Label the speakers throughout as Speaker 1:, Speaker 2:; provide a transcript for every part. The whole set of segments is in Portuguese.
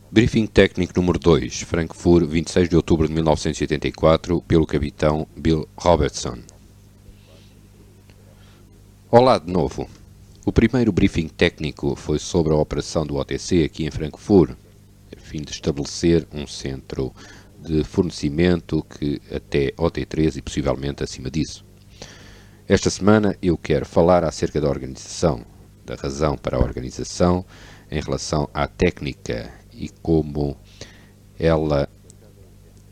Speaker 1: Briefing técnico número 2, Frankfurt, 26 de outubro de 1984, pelo capitão Bill Robertson. Olá de novo. O primeiro briefing técnico foi sobre a operação do OTC aqui em Frankfurt, a fim de estabelecer um centro de fornecimento que até OT3 e possivelmente acima disso. Esta semana eu quero falar acerca da organização, da razão para a organização em relação à técnica e como ela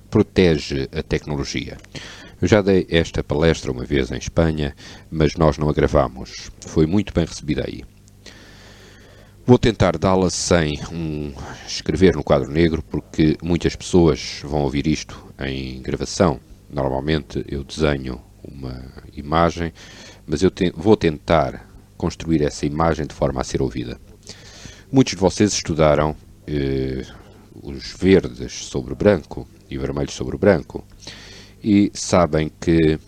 Speaker 1: protege a tecnologia. Eu já dei esta palestra uma vez em Espanha, mas nós não a gravamos. Foi muito bem recebida aí. Vou tentar dá-la sem escrever no quadro negro, porque muitas pessoas vão ouvir isto em gravação. Normalmente eu desenho uma imagem, mas eu vou tentar construir essa imagem de forma a ser ouvida. Muitos de vocês estudaram os verdes sobre o branco e vermelhos sobre o branco e sabem que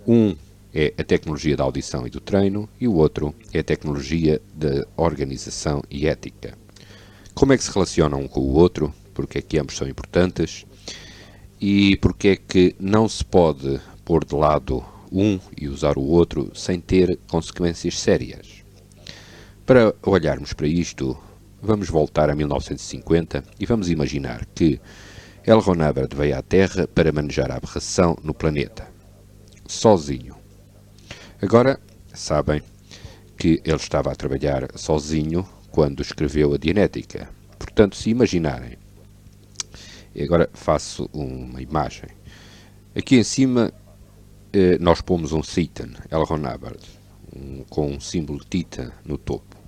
Speaker 1: um é a tecnologia da audição e do treino e o outro é a tecnologia da organização e ética. Como é que se relacionam um com o outro? Porque é que ambos são importantes? E porque é que não se pode pôr de lado um e usar o outro sem ter consequências sérias? Para olharmos para isto, vamos voltar a 1950 e vamos imaginar que L. Ron Hubbard veio à Terra para manejar a aberração no planeta, sozinho. Agora, sabem que ele estava a trabalhar sozinho quando escreveu a Dianética. Portanto, se imaginarem, e agora faço uma imagem. Aqui em cima nós pomos um Titan, L. Ron Hubbard, com um símbolo Tita no topo.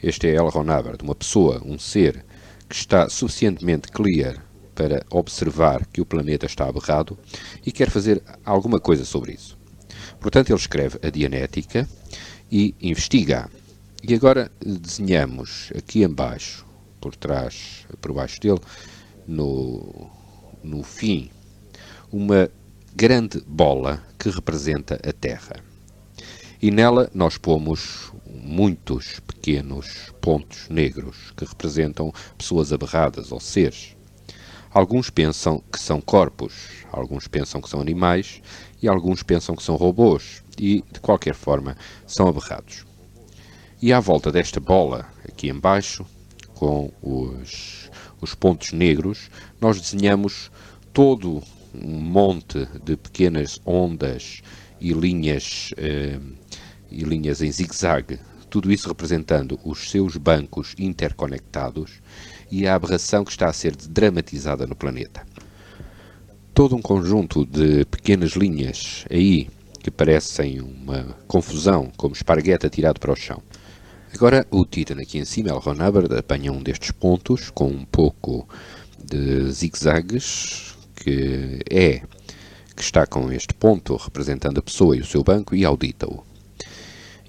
Speaker 1: Este é L. Ron Hubbard, uma pessoa, um ser, que está suficientemente clear para observar que o planeta está aberrado e quer fazer alguma coisa sobre isso. Portanto, ele escreve a Dianética e investiga. E agora desenhamos aqui embaixo, por baixo dele, no fim, uma grande bola que representa a Terra. E nela nós pomos muitos pequenos pontos negros que representam pessoas aberradas ou seres. Alguns pensam que são corpos, alguns pensam que são animais e alguns pensam que são robôs e, de qualquer forma, são aberrados. E à volta desta bola, aqui embaixo, com os pontos negros, nós desenhamos todo um monte de pequenas ondas e linhas em zigue-zague, tudo isso representando os seus bancos interconectados e a aberração que está a ser dramatizada no planeta. Todo um conjunto de pequenas linhas aí que parecem uma confusão, como esparguete atirado para o chão. Agora o Titan aqui em cima, L. Ron Hubbard, apanha um destes pontos com um pouco de zigue-zagues que está com este ponto representando a pessoa e o seu banco e audita-o.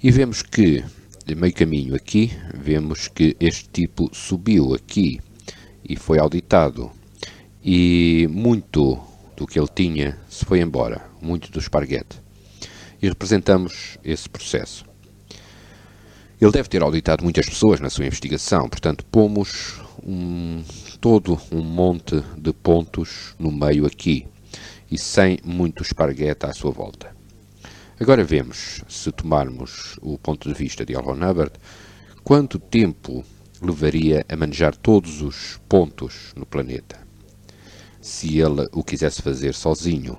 Speaker 1: E vemos que, de meio caminho aqui, vemos que este tipo subiu aqui e foi auditado. E muito do que ele tinha se foi embora, muito do esparguete. E representamos esse processo. Ele deve ter auditado muitas pessoas na sua investigação, portanto, pomos todo um monte de pontos no meio aqui e sem muito esparguete à sua volta. Agora vemos, se tomarmos o ponto de vista de L. Ron Hubbard, quanto tempo levaria a manejar todos os pontos no planeta. Se ele o quisesse fazer sozinho,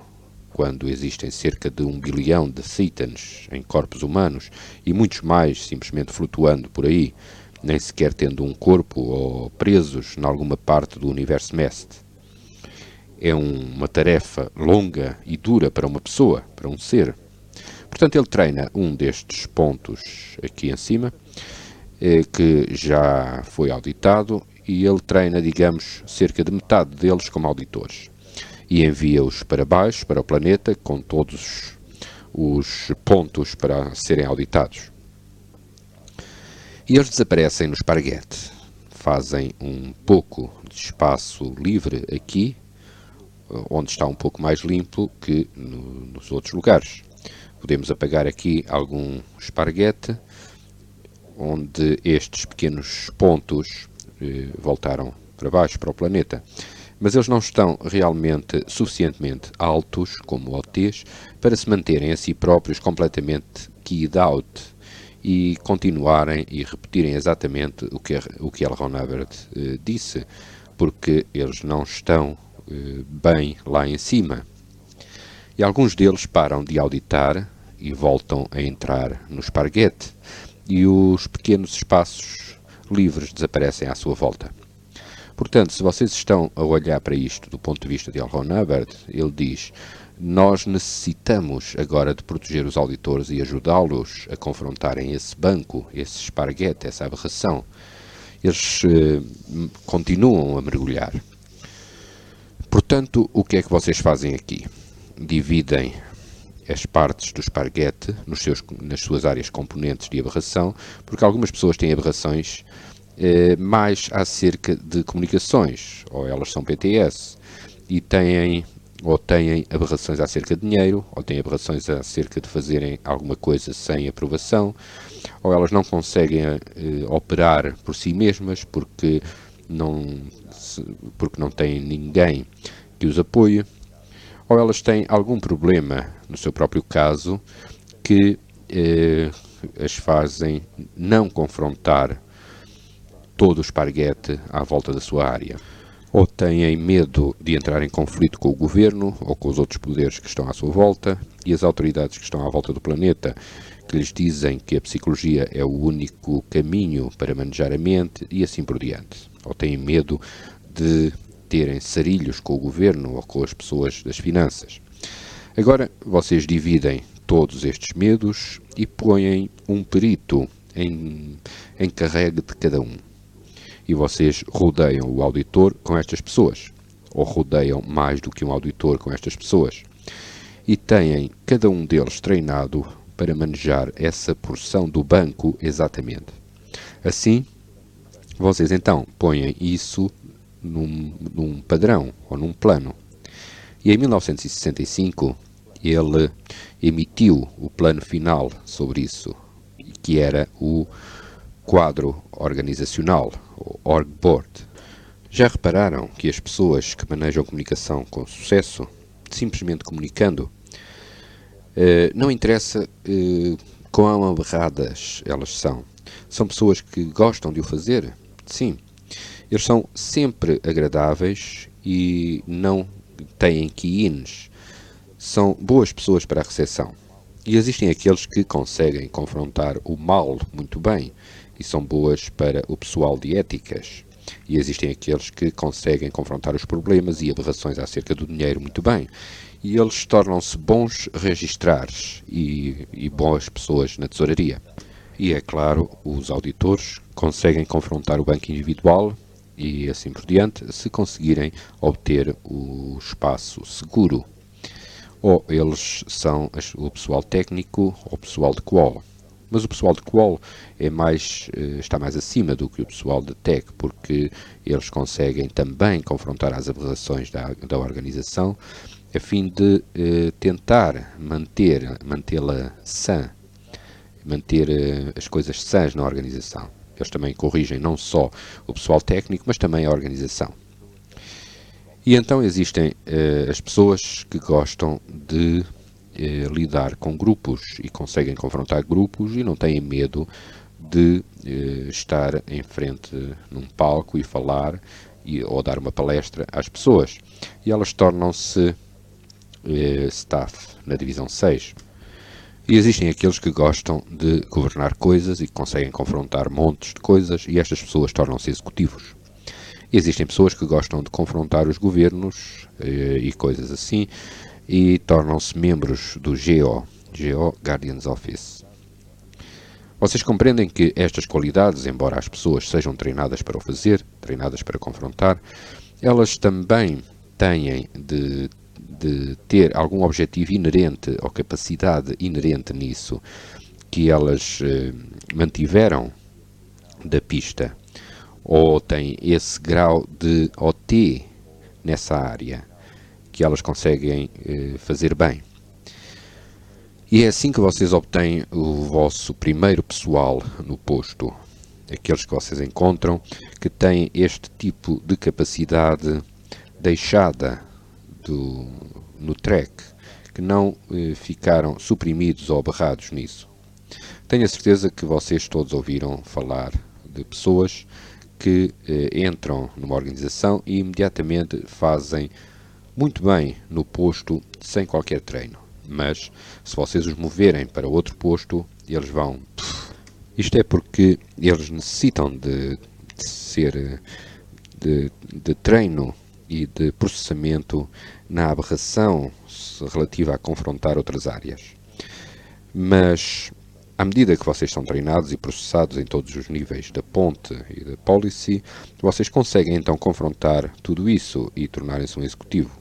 Speaker 1: quando existem cerca de 1 bilhão de Titans em corpos humanos e muitos mais simplesmente flutuando por aí, nem sequer tendo um corpo ou presos em alguma parte do universo mestre. É uma tarefa longa e dura para uma pessoa, para um ser. Portanto, ele treina um destes pontos aqui em cima, que já foi auditado, e ele treina, digamos, cerca de metade deles como auditores. E envia-os para baixo, para o planeta, com todos os pontos para serem auditados. E eles desaparecem no esparguete. Fazem um pouco de espaço livre aqui, onde está um pouco mais limpo que nos outros lugares. Podemos apagar aqui algum esparguete, onde estes pequenos pontos voltaram para baixo, para o planeta. Mas eles não estão realmente suficientemente altos, como OTs, para se manterem a si próprios completamente keyed out e continuarem e repetirem exatamente o que L. Ron Hubbard disse, porque eles não estão bem lá em cima. E alguns deles param de auditar e voltam a entrar no esparguete, e os pequenos espaços livres desaparecem à sua volta. Portanto, se vocês estão a olhar para isto do ponto de vista de L. Ron Hubbard, ele diz: nós necessitamos agora de proteger os auditores e ajudá-los a confrontarem esse banco, esse esparguete, essa aberração. Eles continuam a mergulhar. Portanto, o que é que vocês fazem aqui? Dividem as partes do esparguete nas suas áreas componentes de aberração, porque algumas pessoas têm aberrações mais acerca de comunicações, ou elas são PTS, e têm aberrações acerca de dinheiro, ou têm aberrações acerca de fazerem alguma coisa sem aprovação, ou elas não conseguem operar por si mesmas porque não têm ninguém que os apoie, ou elas têm algum problema no seu próprio caso que as fazem não confrontar todo o esparguete à volta da sua área. Ou têm medo de entrar em conflito com o governo ou com os outros poderes que estão à sua volta e as autoridades que estão à volta do planeta, que lhes dizem que a psicologia é o único caminho para manejar a mente e assim por diante. Ou têm medo de terem sarilhos com o governo ou com as pessoas das finanças. Agora, vocês dividem todos estes medos e põem um perito em carregue de cada um. E vocês rodeiam o auditor com estas pessoas, ou rodeiam mais do que um auditor com estas pessoas, e têm cada um deles treinado para manejar essa porção do banco exatamente. Assim, vocês então põem isso num padrão, ou num plano. E em 1965, ele emitiu o plano final sobre isso, que era o quadro organizacional, o Org Board. Já repararam que as pessoas que manejam comunicação com sucesso, simplesmente comunicando, não interessa quão aberradas elas são. São pessoas que gostam de o fazer? Sim. Eles são sempre agradáveis e não têm key-ins. São boas pessoas para a recepção. E existem aqueles que conseguem confrontar o mal muito bem e são boas para o pessoal de éticas. E existem aqueles que conseguem confrontar os problemas e aberrações acerca do dinheiro muito bem. E eles tornam-se bons registrares e boas pessoas na tesouraria. E, é claro, os auditores conseguem confrontar o banco individual e assim por diante, se conseguirem obter o espaço seguro. Ou eles são o pessoal técnico ou o pessoal de qual. Mas o pessoal de qual está mais acima do que o pessoal de tech, porque eles conseguem também confrontar as aberrações da organização, a fim de tentar mantê-la sã, manter as coisas sãs na organização. Eles também corrigem não só o pessoal técnico, mas também a organização. E então existem as pessoas que gostam de lidar com grupos e conseguem confrontar grupos e não têm medo de estar em frente num palco e falar ou dar uma palestra às pessoas. E elas tornam-se staff na divisão 6. E existem aqueles que gostam de governar coisas e que conseguem confrontar montes de coisas e estas pessoas tornam-se executivos. E existem pessoas que gostam de confrontar os governos e coisas assim e tornam-se membros do GO Guardian's Office. Vocês compreendem que estas qualidades, embora as pessoas sejam treinadas para o fazer, treinadas para confrontar, elas também têm de ter algum objetivo inerente ou capacidade inerente nisso que elas mantiveram da pista ou têm esse grau de OT nessa área que elas conseguem fazer bem. E é assim que vocês obtêm o vosso primeiro pessoal no posto. aqueles que vocês encontram que têm este tipo de capacidade deixada no track, que não ficaram suprimidos ou abarrados nisso. Tenho a certeza que vocês todos ouviram falar de pessoas que entram numa organização e imediatamente fazem muito bem no posto sem qualquer treino. Mas, se vocês os moverem para outro posto, eles vão... Isto é porque eles necessitam de treino e de processamento na aberração relativa a confrontar outras áreas. Mas, à medida que vocês são treinados e processados em todos os níveis da ponte e da policy, vocês conseguem então confrontar tudo isso e tornarem-se um executivo.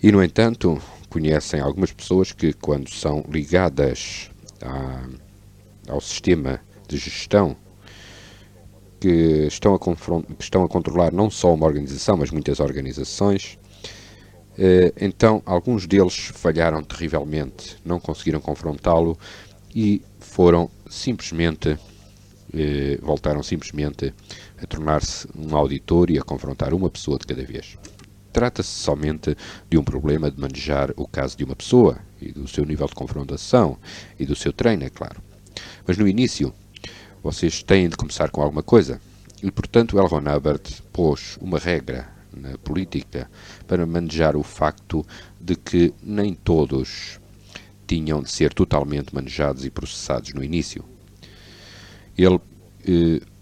Speaker 1: E, no entanto, conhecem algumas pessoas que, quando são ligadas ao sistema de gestão, que estão a controlar não só uma organização, mas muitas organizações, então alguns deles falharam terrivelmente, não conseguiram confrontá-lo e voltaram simplesmente a tornar-se um auditor e a confrontar uma pessoa de cada vez. Trata-se somente de um problema de manejar o caso de uma pessoa e do seu nível de confrontação e do seu treino, é claro. Mas no início, vocês têm de começar com alguma coisa. E, portanto, L. Ron Hubbard pôs uma regra na política para manejar o facto de que nem todos tinham de ser totalmente manejados e processados no início. Ele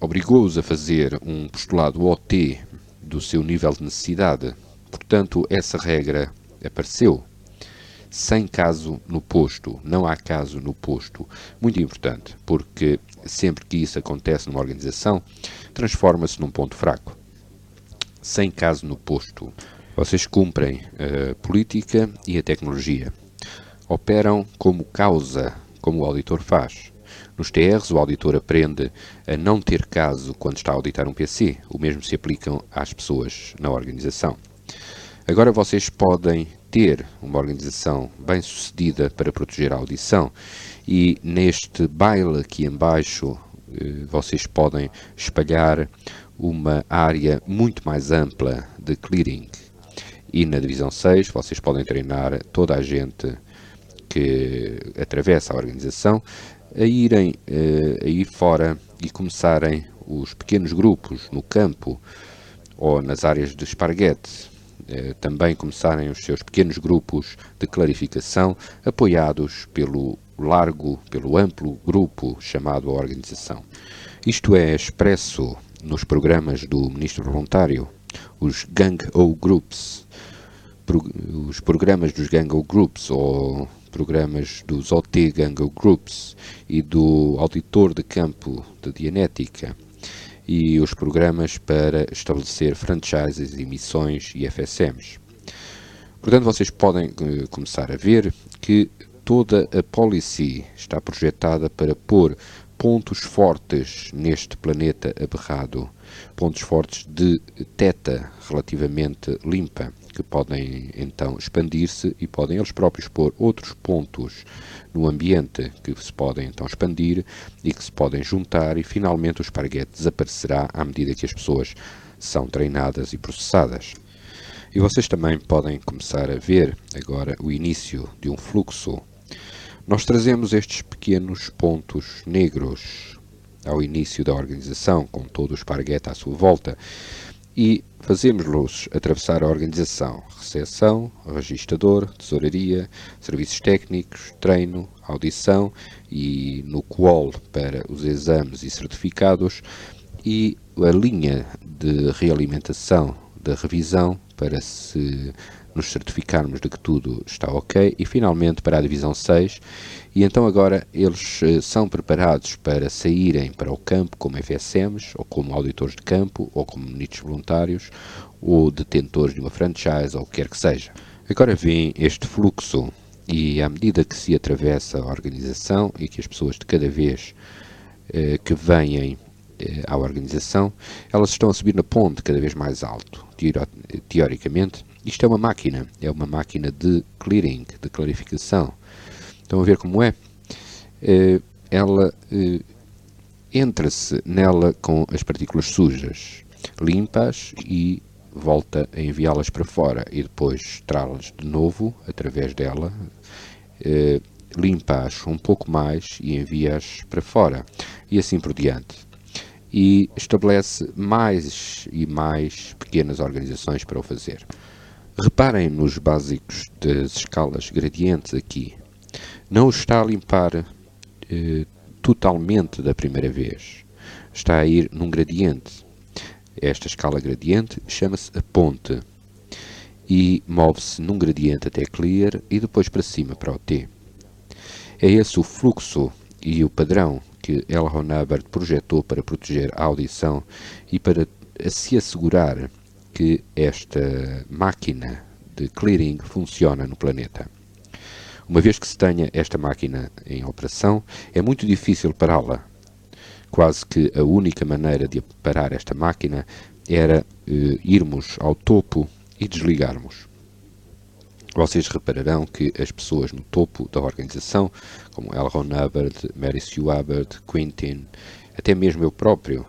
Speaker 1: obrigou-os a fazer um postulado OT do seu nível de necessidade. Portanto, essa regra apareceu. Sem caso no posto, não há caso no posto. Muito importante, porque sempre que isso acontece numa organização, transforma-se num ponto fraco. Sem caso no posto. Vocês cumprem a política e a tecnologia. Operam como causa, como o auditor faz. Nos TRs, o auditor aprende a não ter caso quando está a auditar um PC. O mesmo se aplica às pessoas na organização. Agora vocês podem ter uma organização bem sucedida para proteger a audição e neste baile aqui em baixo vocês podem espalhar uma área muito mais ampla de clearing. E na divisão 6 vocês podem treinar toda a gente que atravessa a organização a ir fora e começarem os pequenos grupos no campo ou nas áreas de esparguete. Também começarem os seus pequenos grupos de clarificação apoiados pelo amplo grupo chamado a organização. Isto é expresso nos programas do Ministro Voluntário, os Gang-O Groups, os programas dos Gang-O Groups ou programas dos OT Gang-O Groups e do Auditor de Campo de Dianética e os programas para estabelecer franchises e missões e FSMs. Portanto, vocês podem começar a ver que toda a policy está projetada para pôr pontos fortes neste planeta aberrado, pontos fortes de teta relativamente limpa, que podem então expandir-se e podem eles próprios pôr outros pontos no ambiente que se podem então expandir e que se podem juntar e finalmente o esparguete desaparecerá à medida que as pessoas são treinadas e processadas. E vocês também podem começar a ver agora o início de um fluxo. Nós trazemos estes pequenos pontos negros ao início da organização, com todo o esparguete à sua volta, e fazemos-los atravessar a organização: recepção, registador, tesouraria, serviços técnicos, treino, audição e no QOL para os exames e certificados e a linha de realimentação da revisão para nos certificarmos de que tudo está ok e finalmente para a divisão 6 e então agora eles são preparados para saírem para o campo como FSMs ou como auditores de campo ou como ministros voluntários ou detentores de uma franchise ou o que quer que seja. Agora vem este fluxo e à medida que se atravessa a organização e que as pessoas de cada vez que vêm à organização, elas estão a subir na ponte cada vez mais alto. Teoricamente, isto é uma máquina de clearing, de clarificação. Estão a ver como é? Ela entra-se nela com as partículas sujas, limpa-as e volta a enviá-las para fora e depois traz-las de novo através dela, limpa-as um pouco mais e envia-as para fora e assim por diante. E estabelece mais e mais pequenas organizações para o fazer. Reparem nos básicos das escalas gradientes aqui. Não está a limpar totalmente da primeira vez. Está a ir num gradiente. Esta escala gradiente chama-se a ponte e move-se num gradiente até clear e depois para cima, para o T. É esse o fluxo e o padrão que L. Ron Hubbard projetou para proteger a audição e para se assegurar que esta máquina de clearing funciona no planeta. Uma vez que se tenha esta máquina em operação, é muito difícil pará-la. Quase que a única maneira de parar esta máquina era irmos ao topo e desligarmos. Vocês repararão que as pessoas no topo da organização, como L. Ron Hubbard, Mary Sue Hubbard, Quentin, até mesmo eu próprio,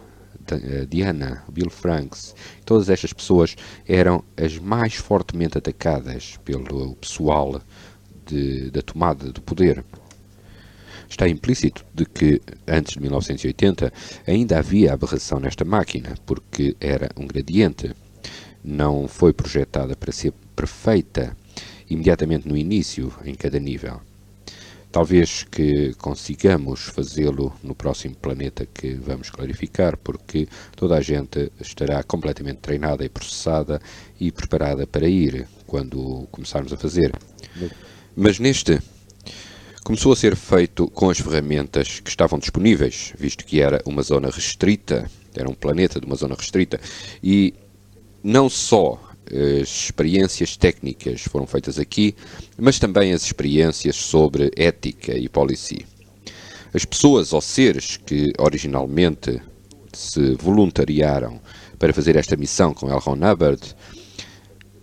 Speaker 1: Diana, Bill Franks, todas estas pessoas eram as mais fortemente atacadas pelo pessoal da tomada do poder. Está implícito de que, antes de 1980, ainda havia aberração nesta máquina, porque era um gradiente. Não foi projetada para ser perfeita imediatamente no início, em cada nível. Talvez que consigamos fazê-lo no próximo planeta que vamos clarificar, porque toda a gente estará completamente treinada e processada e preparada para ir, quando começarmos a fazer. Mas neste começou a ser feito com as ferramentas que estavam disponíveis, visto que era uma zona restrita, era um planeta de uma zona restrita, e não só as experiências técnicas foram feitas aqui, mas também as experiências sobre ética e policy. As pessoas ou seres que originalmente se voluntariaram para fazer esta missão com L. Ron Hubbard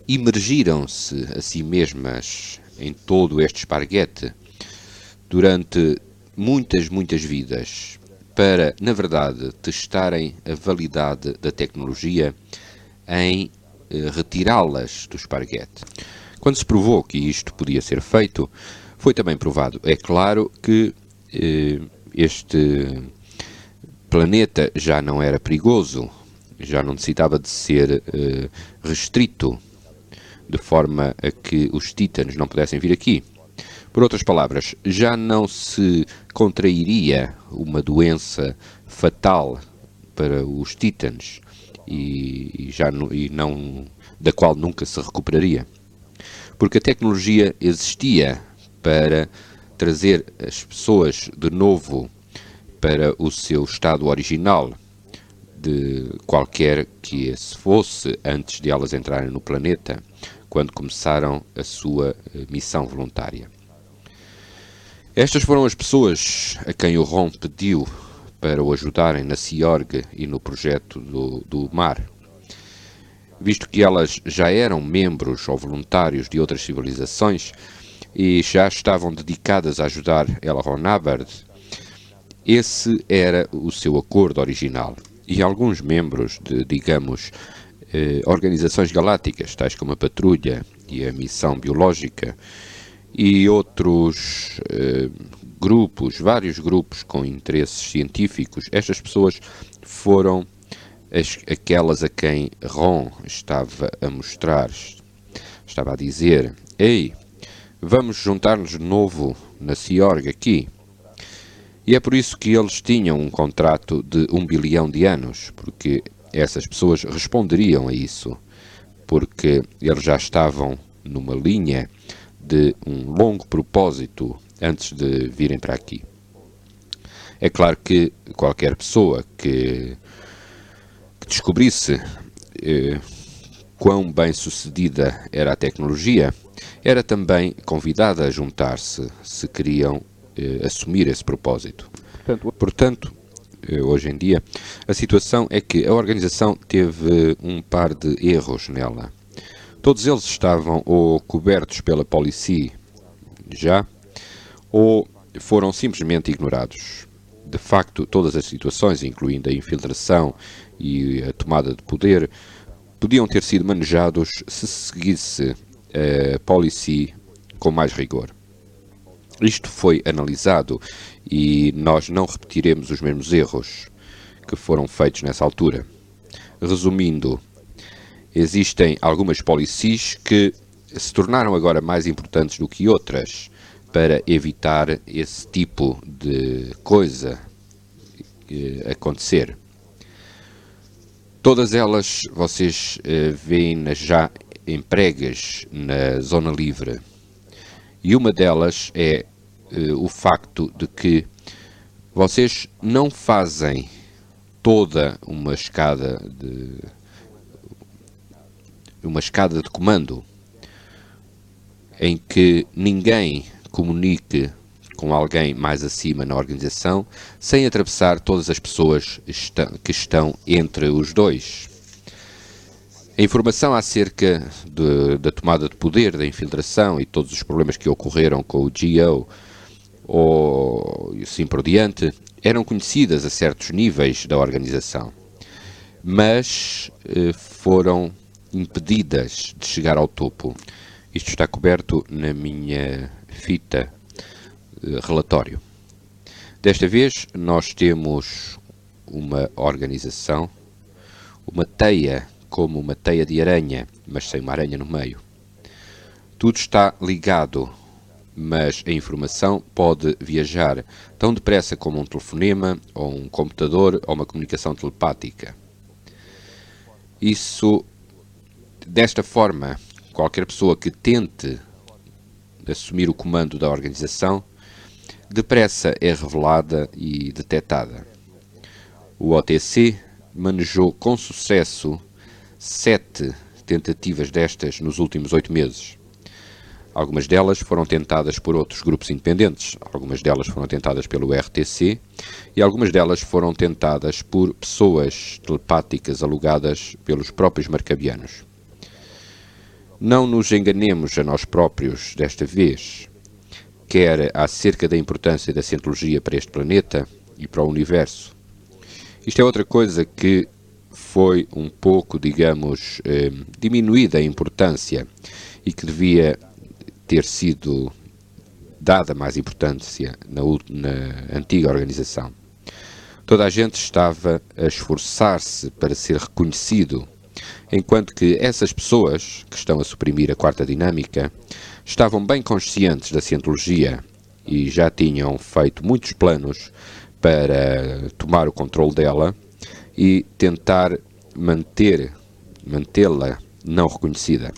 Speaker 1: imergiram-se a si mesmas em todo este esparguete durante muitas vidas para, na verdade, testarem a validade da tecnologia em retirá-las do esparguete. Quando se provou que isto podia ser feito, foi também provado, é claro, que este planeta já não era perigoso, já não necessitava de ser restrito, de forma a que os títanos não pudessem vir aqui. Por outras palavras, já não se contrairia uma doença fatal para os títanos e não da qual nunca se recuperaria. Porque a tecnologia existia para trazer as pessoas de novo para o seu estado original, de qualquer que esse fosse, antes de elas entrarem no planeta, quando começaram a sua missão voluntária. Estas foram as pessoas a quem o Ron pediu para o ajudarem na Siorg e no projeto do mar. Visto que elas já eram membros ou voluntários de outras civilizações e já estavam dedicadas a ajudar L. Ron Hubbard, esse era o seu acordo original. E alguns membros de, digamos, organizações galácticas, tais como a Patrulha e a Missão Biológica, e outros grupos, vários grupos com interesses científicos, estas pessoas foram aquelas a quem Ron estava a mostrar, estava a dizer: ei, vamos juntar-nos de novo na Siorg aqui. E é por isso que eles tinham um contrato de 1 bilhão de anos, porque essas pessoas responderiam a isso, porque eles já estavam numa linha de um longo propósito antes de virem para aqui. É claro que qualquer pessoa que descobrisse quão bem sucedida era a tecnologia, era também convidada a juntar-se se queriam assumir esse propósito. Portanto, hoje em dia, a situação é que a organização teve um par de erros nela. Todos eles estavam ou cobertos pela policy já, ou foram simplesmente ignorados. de facto, todas as situações, incluindo a infiltração e a tomada de poder, podiam ter sido manejados se seguisse a policy com mais rigor. Isto foi analisado e nós não repetiremos os mesmos erros que foram feitos nessa altura. Resumindo, existem algumas policies que se tornaram agora mais importantes do que outras para evitar esse tipo de coisa acontecer. Todas elas vocês veem-nas já empregas na zona livre. E uma delas é o facto de que vocês não fazem toda uma escada de comando em que ninguém comunique com alguém mais acima na organização sem atravessar todas as pessoas que estão entre os dois. A informação acerca da tomada de poder, da infiltração e todos os problemas que ocorreram com o GO ou assim por diante eram conhecidas a certos níveis da organização, mas foram impedidas de chegar ao topo. Isto está coberto na minha fita relatório. Desta vez nós temos uma organização, uma teia, como uma teia de aranha, mas sem uma aranha no meio. Tudo está ligado, mas a informação pode viajar tão depressa como um telefonema, ou um computador, ou uma comunicação telepática. Desta forma, qualquer pessoa que tente assumir o comando da organização, depressa é revelada e detectada. O OTC manejou com sucesso 7 tentativas destas nos últimos 8 meses. Algumas delas foram tentadas por outros grupos independentes, algumas delas foram tentadas pelo RTC e algumas delas foram tentadas por pessoas telepáticas alugadas pelos próprios marcabianos. Não nos enganemos a nós próprios desta vez, quer acerca da importância da cientologia para este planeta e para o universo. Isto é outra coisa que foi um pouco, digamos, diminuída a importância e que devia ter sido dada mais importância na antiga organização. Toda a gente estava a esforçar-se para ser reconhecido, enquanto que essas pessoas que estão a suprimir a quarta dinâmica estavam bem conscientes da cientologia e já tinham feito muitos planos para tomar o controle dela e tentar mantê-la não reconhecida.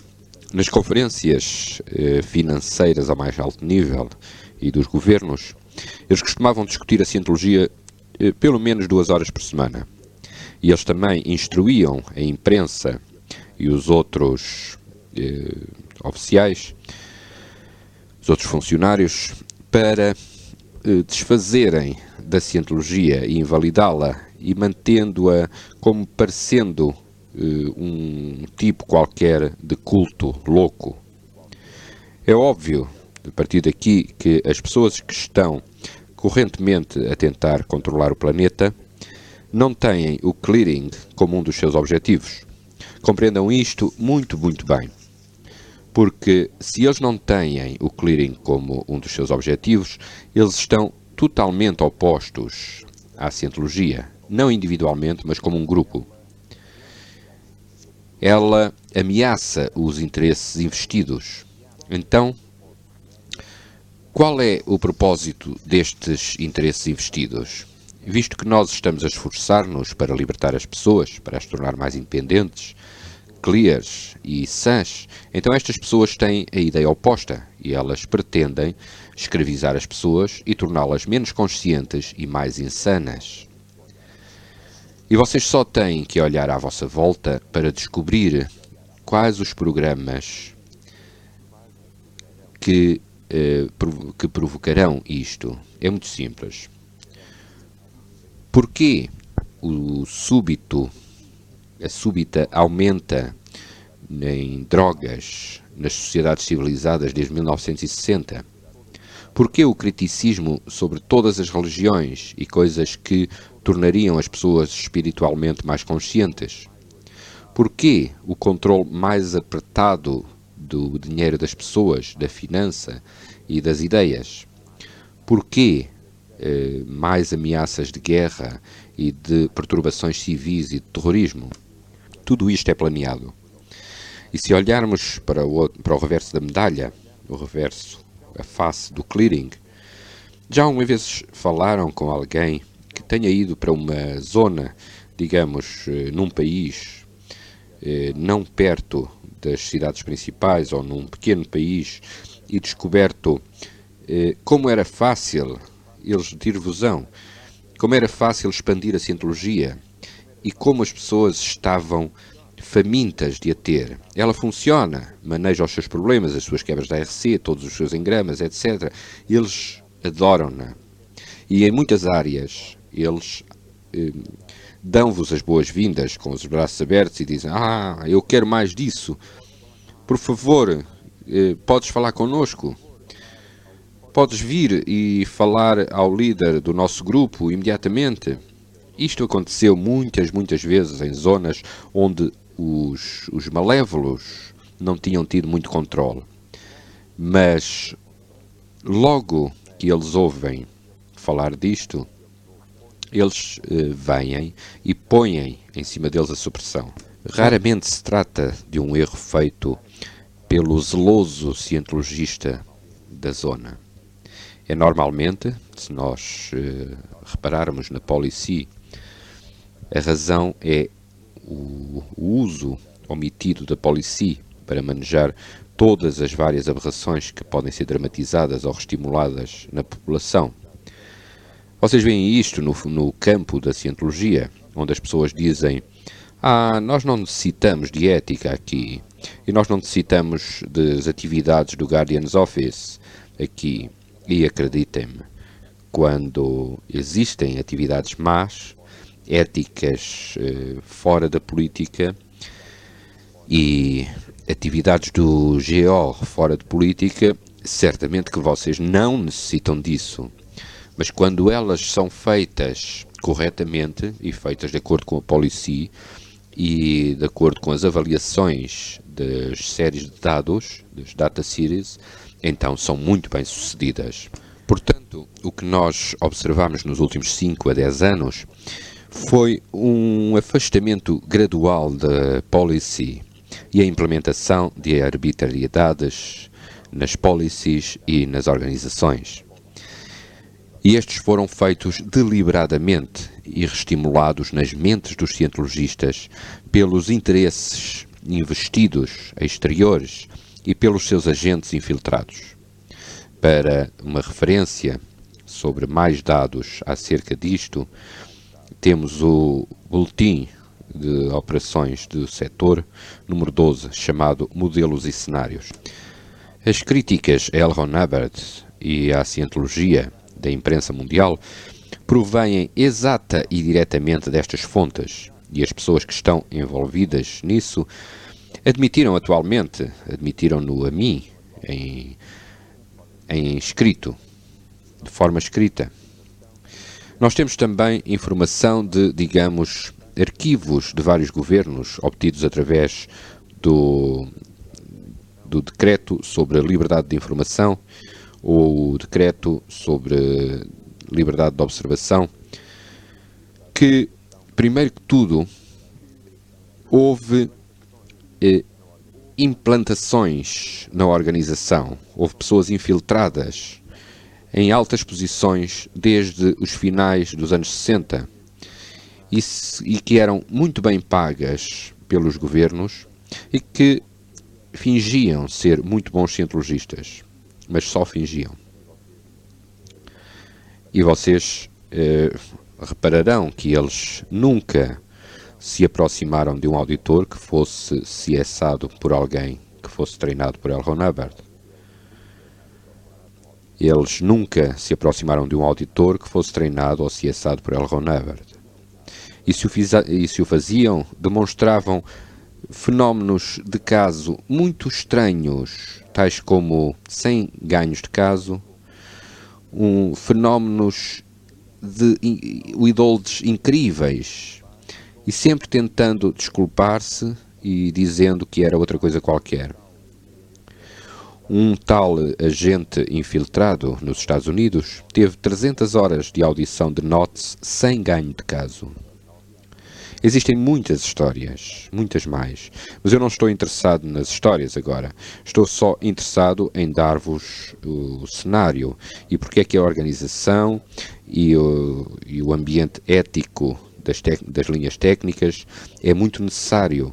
Speaker 1: Nas conferências financeiras ao mais alto nível e dos governos, eles costumavam discutir a cientologia pelo menos 2 horas por semana. E eles também instruíam a imprensa e os outros oficiais, os outros funcionários, para desfazerem da cientologia e invalidá-la e mantendo-a como parecendo um tipo qualquer de culto louco. É óbvio, a partir daqui, que as pessoas que estão correntemente a tentar controlar o planeta não têm o clearing como um dos seus objetivos. Compreendam isto muito, muito bem. Porque se eles não têm o clearing como um dos seus objetivos, eles estão totalmente opostos à cientologia, não individualmente, mas como um grupo. Ela ameaça os interesses investidos. Então, qual é o propósito destes interesses investidos? Visto que nós estamos a esforçar-nos para libertar as pessoas, para as tornar mais independentes, clears e sãs, então estas pessoas têm a ideia oposta e elas pretendem escravizar as pessoas e torná-las menos conscientes e mais insanas. E vocês só têm que olhar à vossa volta para descobrir quais os programas que provocarão isto. É muito simples. Porquê a súbita aumenta em drogas nas sociedades civilizadas desde 1960? Porquê o criticismo sobre todas as religiões e coisas que tornariam as pessoas espiritualmente mais conscientes? Porquê o controle mais apertado do dinheiro das pessoas, da finança e das ideias? Porquê mais ameaças de guerra e de perturbações civis e de terrorismo? Tudo isto é planeado. E se olharmos para o reverso da medalha, o reverso, a face do clearing, já algumas vezes falaram com alguém que tenha ido para uma zona, digamos, num país não perto das cidades principais ou num pequeno país e descoberto como era fácil, eles dir-vos-ão, como era fácil expandir a cientologia e como as pessoas estavam famintas de a ter. Ela funciona, maneja os seus problemas, as suas quebras da RC, todos os seus engramas, etc. Eles adoram-na. E em muitas áreas, eles dão-vos as boas-vindas com os braços abertos e dizem: eu quero mais disso. Por favor, podes falar connosco? Podes vir e falar ao líder do nosso grupo imediatamente? Isto aconteceu muitas vezes em zonas onde os malévolos não tinham tido muito controle. Mas logo que eles ouvem falar disto, eles vêm e põem em cima deles a supressão. Raramente se trata de um erro feito pelo zeloso cientologista da zona. É normalmente, se nós repararmos na policy, a razão é o uso omitido da policy para manejar todas as várias aberrações que podem ser dramatizadas ou reestimuladas na população. Vocês veem isto no campo da cientologia, onde as pessoas dizem: nós não necessitamos de ética aqui, e nós não necessitamos das atividades do Guardian's Office aqui. E acreditem-me, quando existem atividades más, éticas fora da política e atividades do GO fora de política, certamente que vocês não necessitam disso. Mas quando elas são feitas corretamente e feitas de acordo com a policy e de acordo com as avaliações das séries de dados, das data series, então são muito bem sucedidas. Portanto, o que nós observamos nos últimos 5 a 10 anos foi um afastamento gradual da policy e a implementação de arbitrariedades nas policies e nas organizações. E estes foram feitos deliberadamente e reestimulados nas mentes dos cientologistas pelos interesses investidos exteriores e pelos seus agentes infiltrados. Para uma referência sobre mais dados acerca disto, temos o Boletim de Operações do Setor, número 12, chamado Modelos e Cenários. As críticas a L. Ron Hubbard e à cientologia da imprensa mundial provêm exata e diretamente destas fontes, e as pessoas que estão envolvidas nisso admitiram-no a mim, em escrito, de forma escrita. Nós temos também informação de, digamos, arquivos de vários governos obtidos através do decreto sobre a liberdade de informação ou o decreto sobre liberdade de observação, que, primeiro que tudo, houve implantações na organização, houve pessoas infiltradas em altas posições desde os finais dos anos 60 e que eram muito bem pagas pelos governos e que fingiam ser muito bons cientologistas, mas só fingiam. E vocês repararão que eles nunca se aproximaram de um auditor que fosse CSado por alguém que fosse treinado por L. Ron Hubbard. Eles nunca se aproximaram de um auditor que fosse treinado ou CSado por L. Ron Hubbard. E se o faziam, demonstravam fenómenos de caso muito estranhos, tais como 100 ganhos de caso, fenómenos de idols incríveis e sempre tentando desculpar-se e dizendo que era outra coisa qualquer. Um tal agente infiltrado nos Estados Unidos teve 300 horas de audição de notes sem ganho de caso. Existem muitas histórias, muitas mais, mas eu não estou interessado nas histórias agora. Estou só interessado em dar-vos o cenário e porque é que a organização e o ambiente ético das linhas técnicas é muito necessário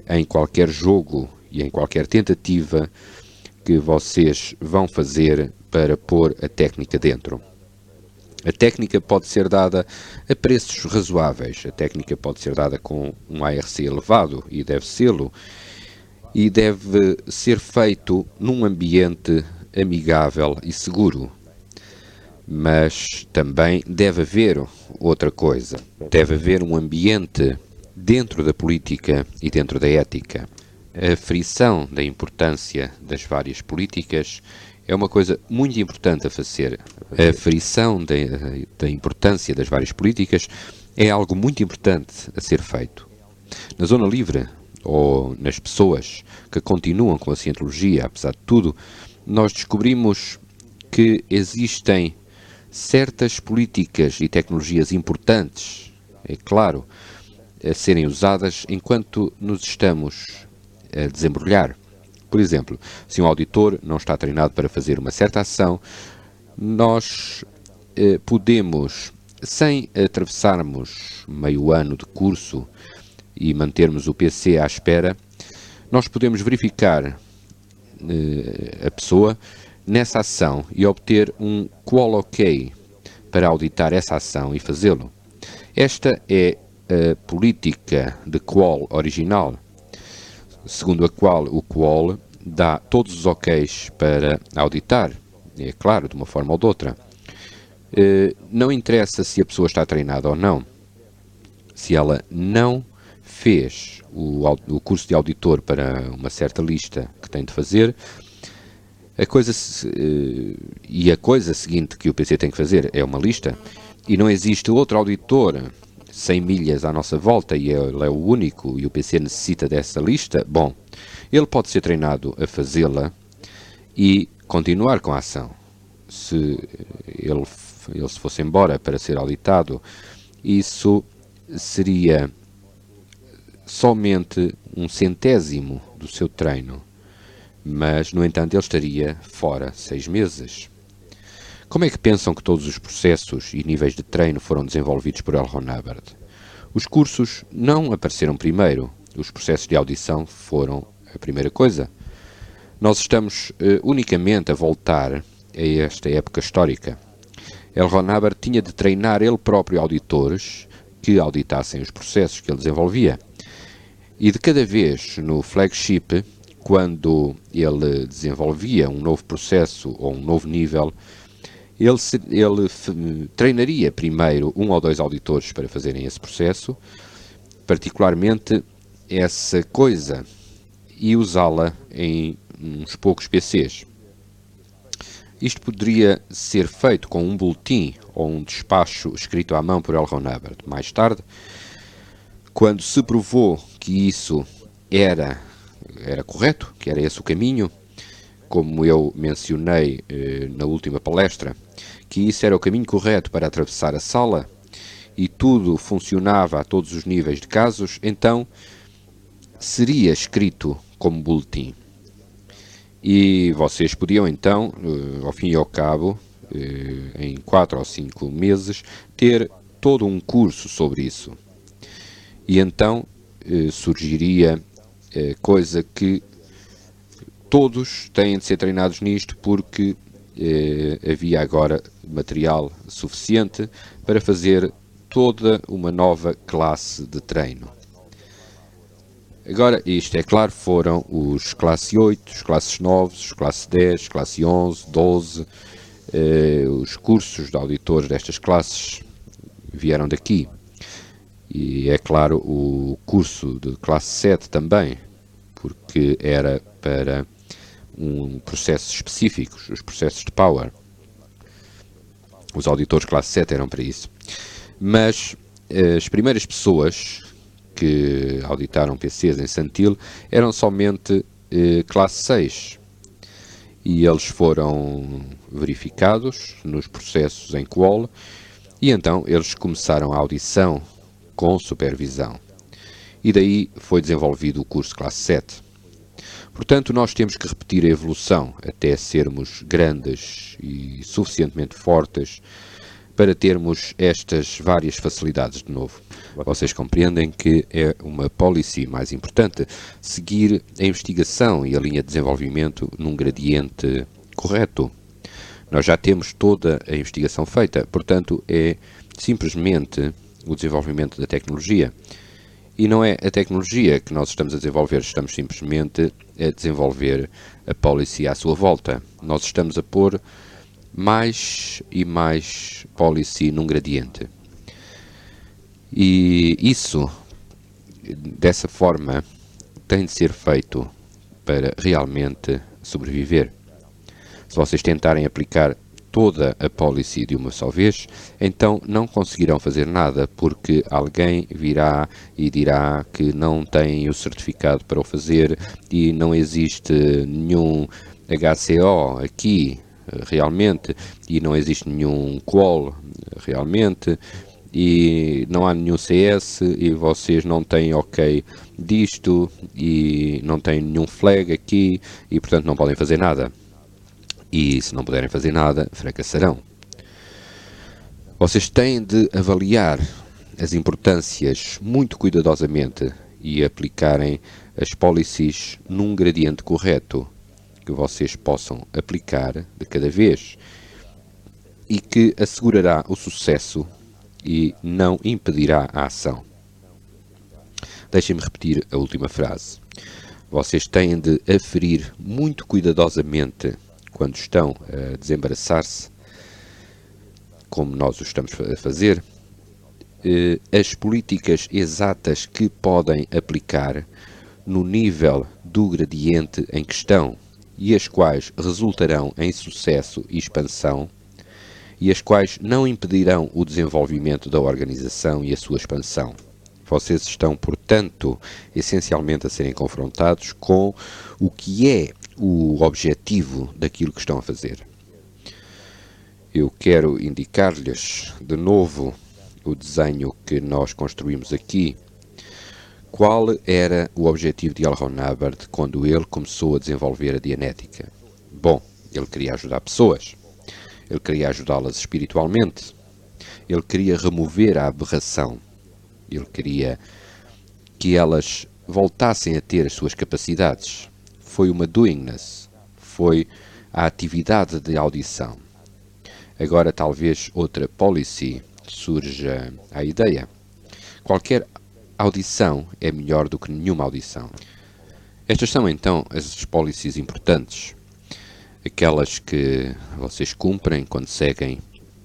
Speaker 1: em qualquer jogo e em qualquer tentativa que vocês vão fazer para pôr a técnica dentro. A técnica pode ser dada a preços razoáveis, a técnica pode ser dada com um ARC elevado, e deve sê-lo, e deve ser feito num ambiente amigável e seguro. Mas também deve haver outra coisa, deve haver um ambiente dentro da política e dentro da ética. A frição da importância das várias políticas é uma coisa muito importante a fazer. A frição da importância das várias políticas é algo muito importante a ser feito. Na zona livre, ou nas pessoas que continuam com a cientologia, apesar de tudo, nós descobrimos que existem certas políticas e tecnologias importantes, é claro, a serem usadas enquanto nos estamos a desembrulhar. Por exemplo, se um auditor não está treinado para fazer uma certa ação, nós podemos, sem atravessarmos meio ano de curso e mantermos o PC à espera, nós podemos verificar a pessoa nessa ação e obter um qual ok para auditar essa ação e fazê-lo. Esta é a política de qual original, segundo a qual o qual dá todos os OKs para auditar, é claro, de uma forma ou de outra. Não interessa se a pessoa está treinada ou não. Se ela não fez o curso de auditor para uma certa lista que tem de fazer, a coisa seguinte que o PC tem que fazer é uma lista, e não existe outro auditor 100 milhas à nossa volta e ele é o único e o PC necessita dessa lista, bom, ele pode ser treinado a fazê-la e continuar com a ação. Se ele se fosse embora para ser auditado, isso seria somente 1/100º do seu treino, mas, no entanto, ele estaria fora 6 meses. Como é que pensam que todos os processos e níveis de treino foram desenvolvidos por L. Ron Hubbard? Os cursos não apareceram primeiro, os processos de audição foram a primeira coisa. Nós estamos unicamente a voltar a esta época histórica. L. Ron Hubbard tinha de treinar ele próprio auditores que auditassem os processos que ele desenvolvia. E de cada vez no flagship, quando ele desenvolvia um novo processo ou um novo nível, ele treinaria primeiro 1 ou 2 auditores para fazerem esse processo, particularmente essa coisa, e usá-la em uns poucos PCs. Isto poderia ser feito com um boletim ou um despacho escrito à mão por L. Ron Hubbard. Mais tarde, quando se provou que isso era correto, que era esse o caminho, como eu mencionei na última palestra, que isso era o caminho correto para atravessar a sala e tudo funcionava a todos os níveis de casos, então seria escrito como boletim. E vocês podiam então, ao fim e ao cabo, em 4 ou 5 meses, ter todo um curso sobre isso. E então surgiria coisa que todos têm de ser treinados nisto, porque havia agora material suficiente para fazer toda uma nova classe de treino. Agora, isto é claro, foram os classe 8, os classes 9, os classe 10, classe 11, 12, os cursos de auditores destas classes vieram daqui. E é claro, o curso de classe 7 também, porque era para processos específicos, os processos de power. Os auditores classe 7 eram para isso. Mas as primeiras pessoas que auditaram PCs em Santil eram somente classe 6. E eles foram verificados nos processos em qual, e então eles começaram a audição com supervisão. E daí foi desenvolvido o curso classe 7. Portanto, nós temos que repetir a evolução até sermos grandes e suficientemente fortes para termos estas várias facilidades de novo. Vocês compreendem que é uma policy mais importante seguir a investigação e a linha de desenvolvimento num gradiente correto. Nós já temos toda a investigação feita, portanto é simplesmente o desenvolvimento da tecnologia. E não é a tecnologia que nós estamos a desenvolver, estamos simplesmente a desenvolver a policy à sua volta. Nós estamos a pôr mais e mais policy num gradiente. E isso, dessa forma, tem de ser feito para realmente sobreviver. Se vocês tentarem aplicar toda a policy de uma só vez, então não conseguirão fazer nada, porque alguém virá e dirá que não tem o certificado para o fazer e não existe nenhum HCO aqui, realmente, e não existe nenhum qual, realmente, e não há nenhum CS, e vocês não têm ok disto, e não têm nenhum flag aqui, e portanto não podem fazer nada. E se não puderem fazer nada, fracassarão. Vocês têm de avaliar as importâncias muito cuidadosamente e aplicarem as policies num gradiente correto que vocês possam aplicar de cada vez e que assegurará o sucesso e não impedirá a ação. Deixem-me repetir a última frase. Vocês têm de aferir muito cuidadosamente quando estão a desembaraçar-se, como nós o estamos a fazer, as políticas exatas que podem aplicar no nível do gradiente em questão e as quais resultarão em sucesso e expansão e as quais não impedirão o desenvolvimento da organização e a sua expansão. Vocês estão, portanto, essencialmente a serem confrontados com o que é o objetivo daquilo que estão a fazer. Eu quero indicar-lhes de novo o desenho que nós construímos aqui. Qual era o objetivo de L. Ron Hubbard quando ele começou a desenvolver a Dianética? Bom, ele queria ajudar pessoas. Ele queria ajudá-las espiritualmente. Ele queria remover a aberração. Ele queria que elas voltassem a ter as suas capacidades. Foi uma doingness. Foi a atividade de audição. Agora talvez outra policy surja à ideia. Qualquer audição é melhor do que nenhuma audição. Estas são então as policies importantes. Aquelas que vocês cumprem quando seguem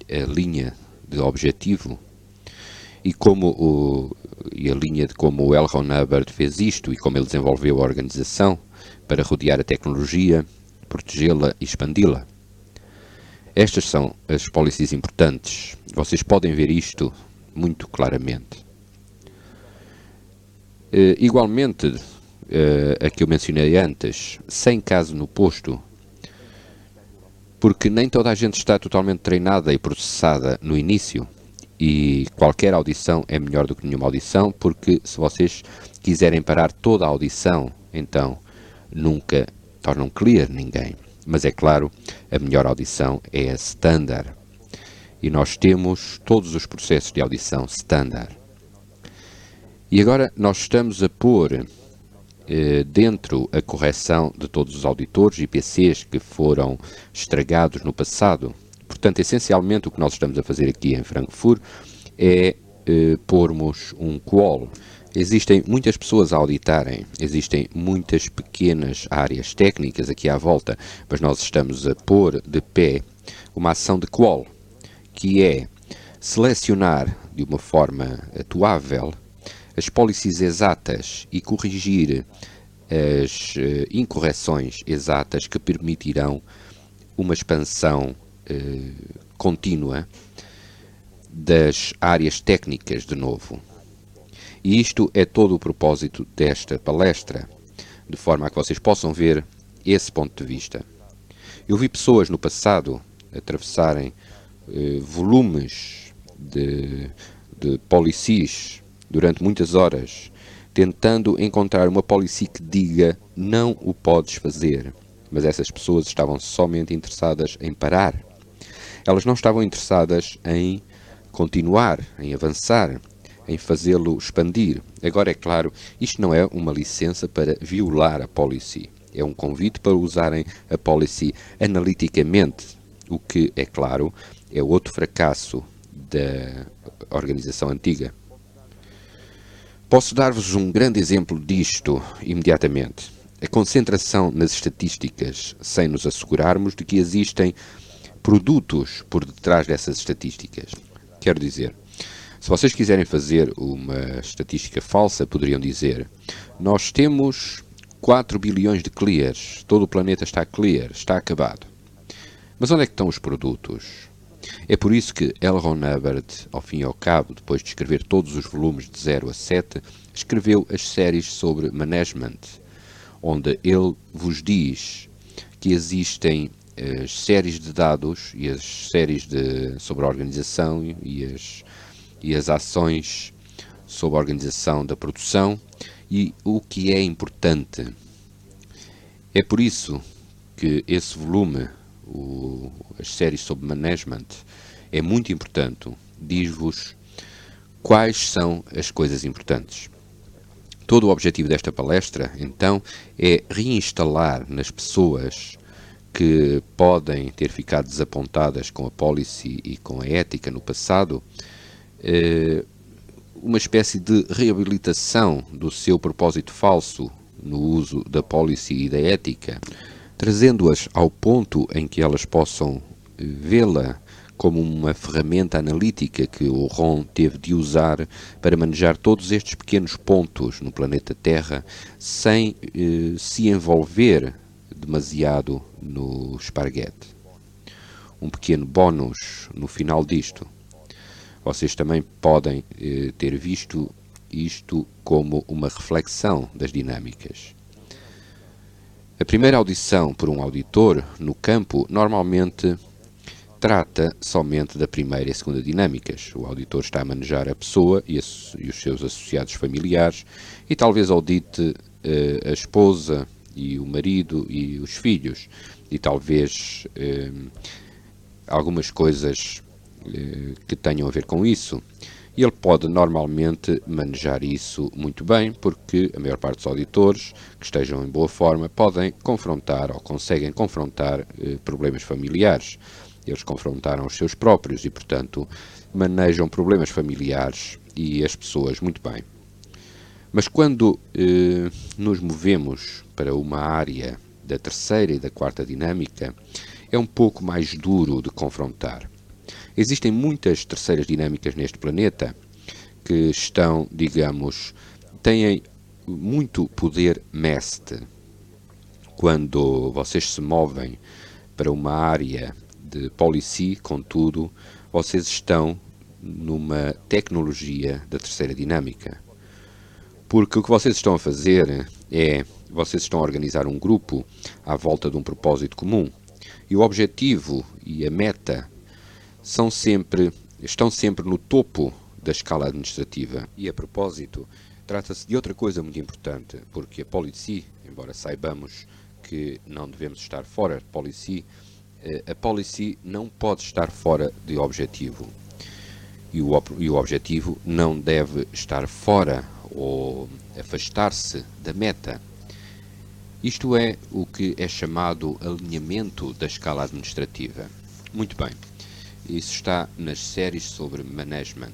Speaker 1: a linha de objetivo e a linha de como o L. Ron Hubbard fez isto e como ele desenvolveu a organização para rodear a tecnologia, protegê-la e expandi-la. Estas são as policies importantes. Vocês podem ver isto muito claramente. Igualmente, a que eu mencionei antes, sem caso no posto, porque nem toda a gente está totalmente treinada e processada no início, e qualquer audição é melhor do que nenhuma audição, porque se vocês quiserem parar toda a audição, então nunca tornam clear ninguém. Mas é claro, a melhor audição é a standard. E nós temos todos os processos de audição standard. E agora nós estamos a pôr dentro a correção de todos os auditores e PCs que foram estragados no passado. Portanto, essencialmente o que nós estamos a fazer aqui em Frankfurt é pormos um qual. Existem muitas pessoas a auditarem, existem muitas pequenas áreas técnicas aqui à volta, mas nós estamos a pôr de pé uma ação de qual, que é selecionar de uma forma atuável as policies exatas e corrigir as incorreções exatas que permitirão uma expansão contínua das áreas técnicas de novo. E isto é todo o propósito desta palestra, de forma a que vocês possam ver esse ponto de vista. Eu vi pessoas no passado atravessarem volumes de policies durante muitas horas, tentando encontrar uma policy que diga não o podes fazer. Mas essas pessoas estavam somente interessadas em parar. Elas não estavam interessadas em continuar, em avançar, em fazê-lo expandir. Agora, é claro, isto não é uma licença para violar a policy. É um convite para usarem a policy analiticamente, o que, é claro, é outro fracasso da organização antiga. Posso dar-vos um grande exemplo disto imediatamente. A concentração nas estatísticas sem nos assegurarmos de que existem produtos por detrás dessas estatísticas. Quero dizer, se vocês quiserem fazer uma estatística falsa, poderiam dizer: nós temos 4 bilhões de clears, todo o planeta está clear, está acabado. Mas onde é que estão os produtos? É por isso que L. Ron Hubbard, ao fim e ao cabo, depois de escrever todos os volumes de 0 a 7, escreveu as séries sobre management, onde ele vos diz que existem as séries de dados e as séries sobre a organização e as ações sobre a organização da produção e o que é importante. É por isso que esse volume, as séries sobre management, é muito importante. Diz-vos quais são as coisas importantes. Todo o objetivo desta palestra, então, é reinstalar nas pessoas que podem ter ficado desapontadas com a policy e com a ética no passado, uma espécie de reabilitação do seu propósito falso no uso da policy e da ética, trazendo-as ao ponto em que elas possam vê-la como uma ferramenta analítica que o Ron teve de usar para manejar todos estes pequenos pontos no planeta Terra sem se envolver demasiado no esparguete. Um pequeno bónus no final disto. Vocês também podem ter visto isto como uma reflexão das dinâmicas. A primeira audição por um auditor no campo normalmente trata somente da primeira e segunda dinâmicas. O auditor está a manejar a pessoa e os seus associados familiares e talvez audite a esposa e o marido e os filhos e talvez algumas coisas que tenham a ver com isso. E ele pode normalmente manejar isso muito bem, porque a maior parte dos auditores que estejam em boa forma podem confrontar ou conseguem confrontar problemas familiares. Eles confrontaram os seus próprios e, portanto, manejam problemas familiares e as pessoas muito bem. Mas quando nos movemos para uma área da terceira e da quarta dinâmica, é um pouco mais duro de confrontar. Existem muitas terceiras dinâmicas neste planeta que estão, digamos, têm muito poder mestre. Quando vocês se movem para uma área de policy, contudo, vocês estão numa tecnologia da terceira dinâmica. Porque o que vocês estão a fazer é, vocês estão a organizar um grupo à volta de um propósito comum. E o objetivo e a meta estão sempre no topo da escala administrativa. E a propósito, trata-se de outra coisa muito importante, porque a policy, embora saibamos que não devemos estar fora de policy, a policy não pode estar fora de objetivo. E o objetivo não deve estar fora ou afastar-se da meta. Isto é o que é chamado alinhamento da escala administrativa. Muito bem. Isso está nas séries sobre management.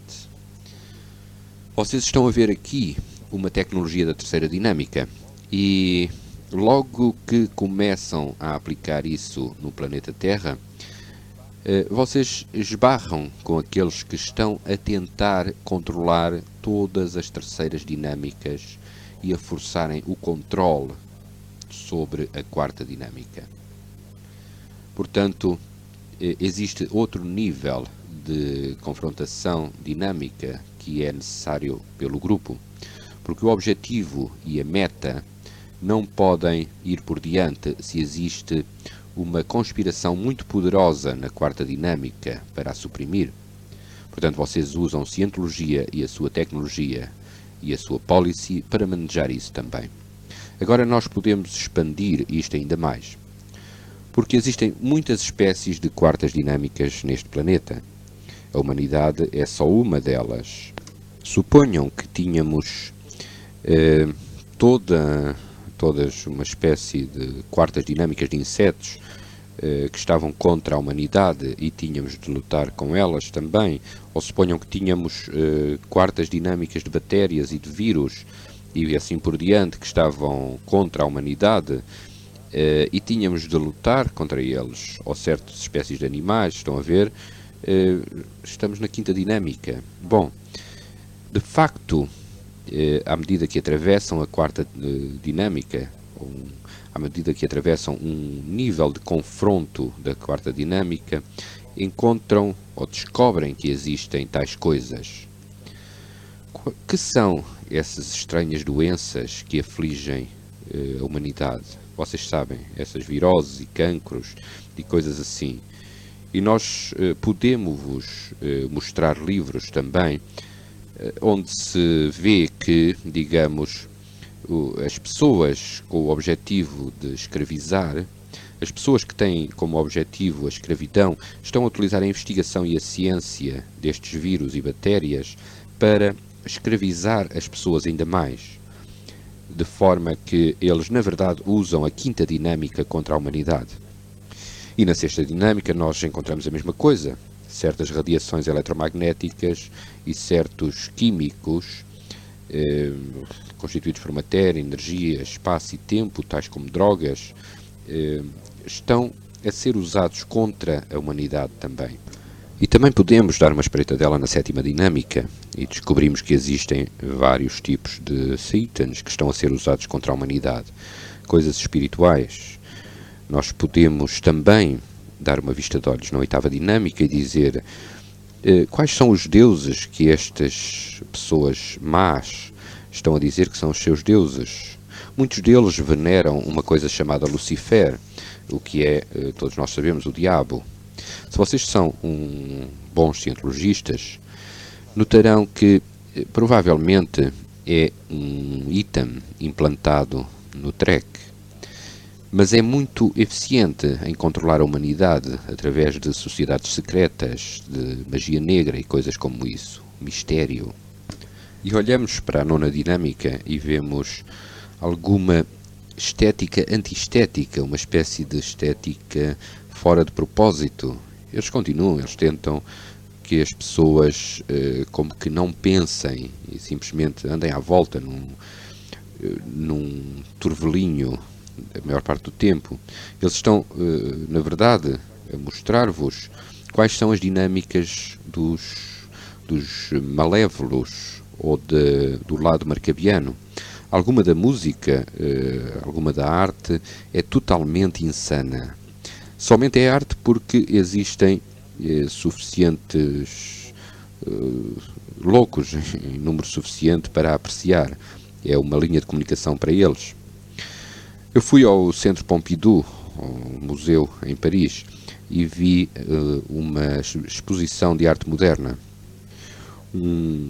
Speaker 1: Vocês estão a ver aqui uma tecnologia da terceira dinâmica e logo que começam a aplicar isso no planeta Terra, vocês esbarram com aqueles que estão a tentar controlar todas as terceiras dinâmicas e a forçarem o controle sobre a quarta dinâmica. Portanto, existe outro nível de confrontação dinâmica que é necessário pelo grupo, porque o objetivo e a meta não podem ir por diante se existe uma conspiração muito poderosa na quarta dinâmica para a suprimir. Portanto, vocês usam cientologia e a sua tecnologia e a sua policy para manejar isso também. Agora nós podemos expandir isto ainda mais, porque existem muitas espécies de quartas dinâmicas neste planeta. A humanidade é só uma delas. Suponham que tínhamos todas uma espécie de quartas dinâmicas de insetos que estavam contra a humanidade e tínhamos de lutar com elas também, ou suponham que tínhamos quartas dinâmicas de bactérias e de vírus e assim por diante que estavam contra a humanidade e tínhamos de lutar contra eles, ou certas espécies de animais, estão a ver, estamos na quinta dinâmica. Bom, de facto, à medida que atravessam a quarta dinâmica, à medida que atravessam um nível de confronto da quarta dinâmica, encontram ou descobrem que existem tais coisas. Que são essas estranhas doenças que afligem a humanidade? Vocês sabem, essas viroses e cancros e coisas assim. E nós podemos-vos mostrar livros também onde se vê que, digamos, as pessoas com o objetivo de escravizar, as pessoas que têm como objetivo a escravidão, estão a utilizar a investigação e a ciência destes vírus e bactérias para escravizar as pessoas ainda mais, de forma que eles, na verdade, usam a quinta dinâmica contra a humanidade. E na sexta dinâmica nós encontramos a mesma coisa, certas radiações eletromagnéticas e certos químicos constituídos por matéria, energia, espaço e tempo, tais como drogas, estão a ser usados contra a humanidade também. E também podemos dar uma espreitadela na sétima dinâmica e descobrimos que existem vários tipos de satans que estão a ser usados contra a humanidade, coisas espirituais. Nós podemos também dar uma vista de olhos na oitava dinâmica e dizer quais são os deuses que estas pessoas más estão a dizer que são os seus deuses. Muitos deles veneram uma coisa chamada Lucifer, o que é, todos nós sabemos, o diabo. Se vocês são bons cientologistas, notarão que provavelmente é um item implantado no Trek, mas é muito eficiente em controlar a humanidade através de sociedades secretas, de magia negra e coisas como isso, mistério. E olhamos para a nona dinâmica e vemos alguma estética anti-estética, uma espécie de estética fora de propósito. Eles continuam, eles tentam que as pessoas como que não pensem e simplesmente andem à volta num turvelinho a maior parte do tempo. Eles estão, na verdade, a mostrar-vos quais são as dinâmicas dos malévolos ou do lado marcabiano. Alguma da música, alguma da arte é totalmente insana. Somente é arte porque existem suficientes loucos em número suficiente para apreciar. É uma linha de comunicação para eles. Eu fui ao Centro Pompidou, ao museu em Paris, e vi uma exposição de arte moderna. Um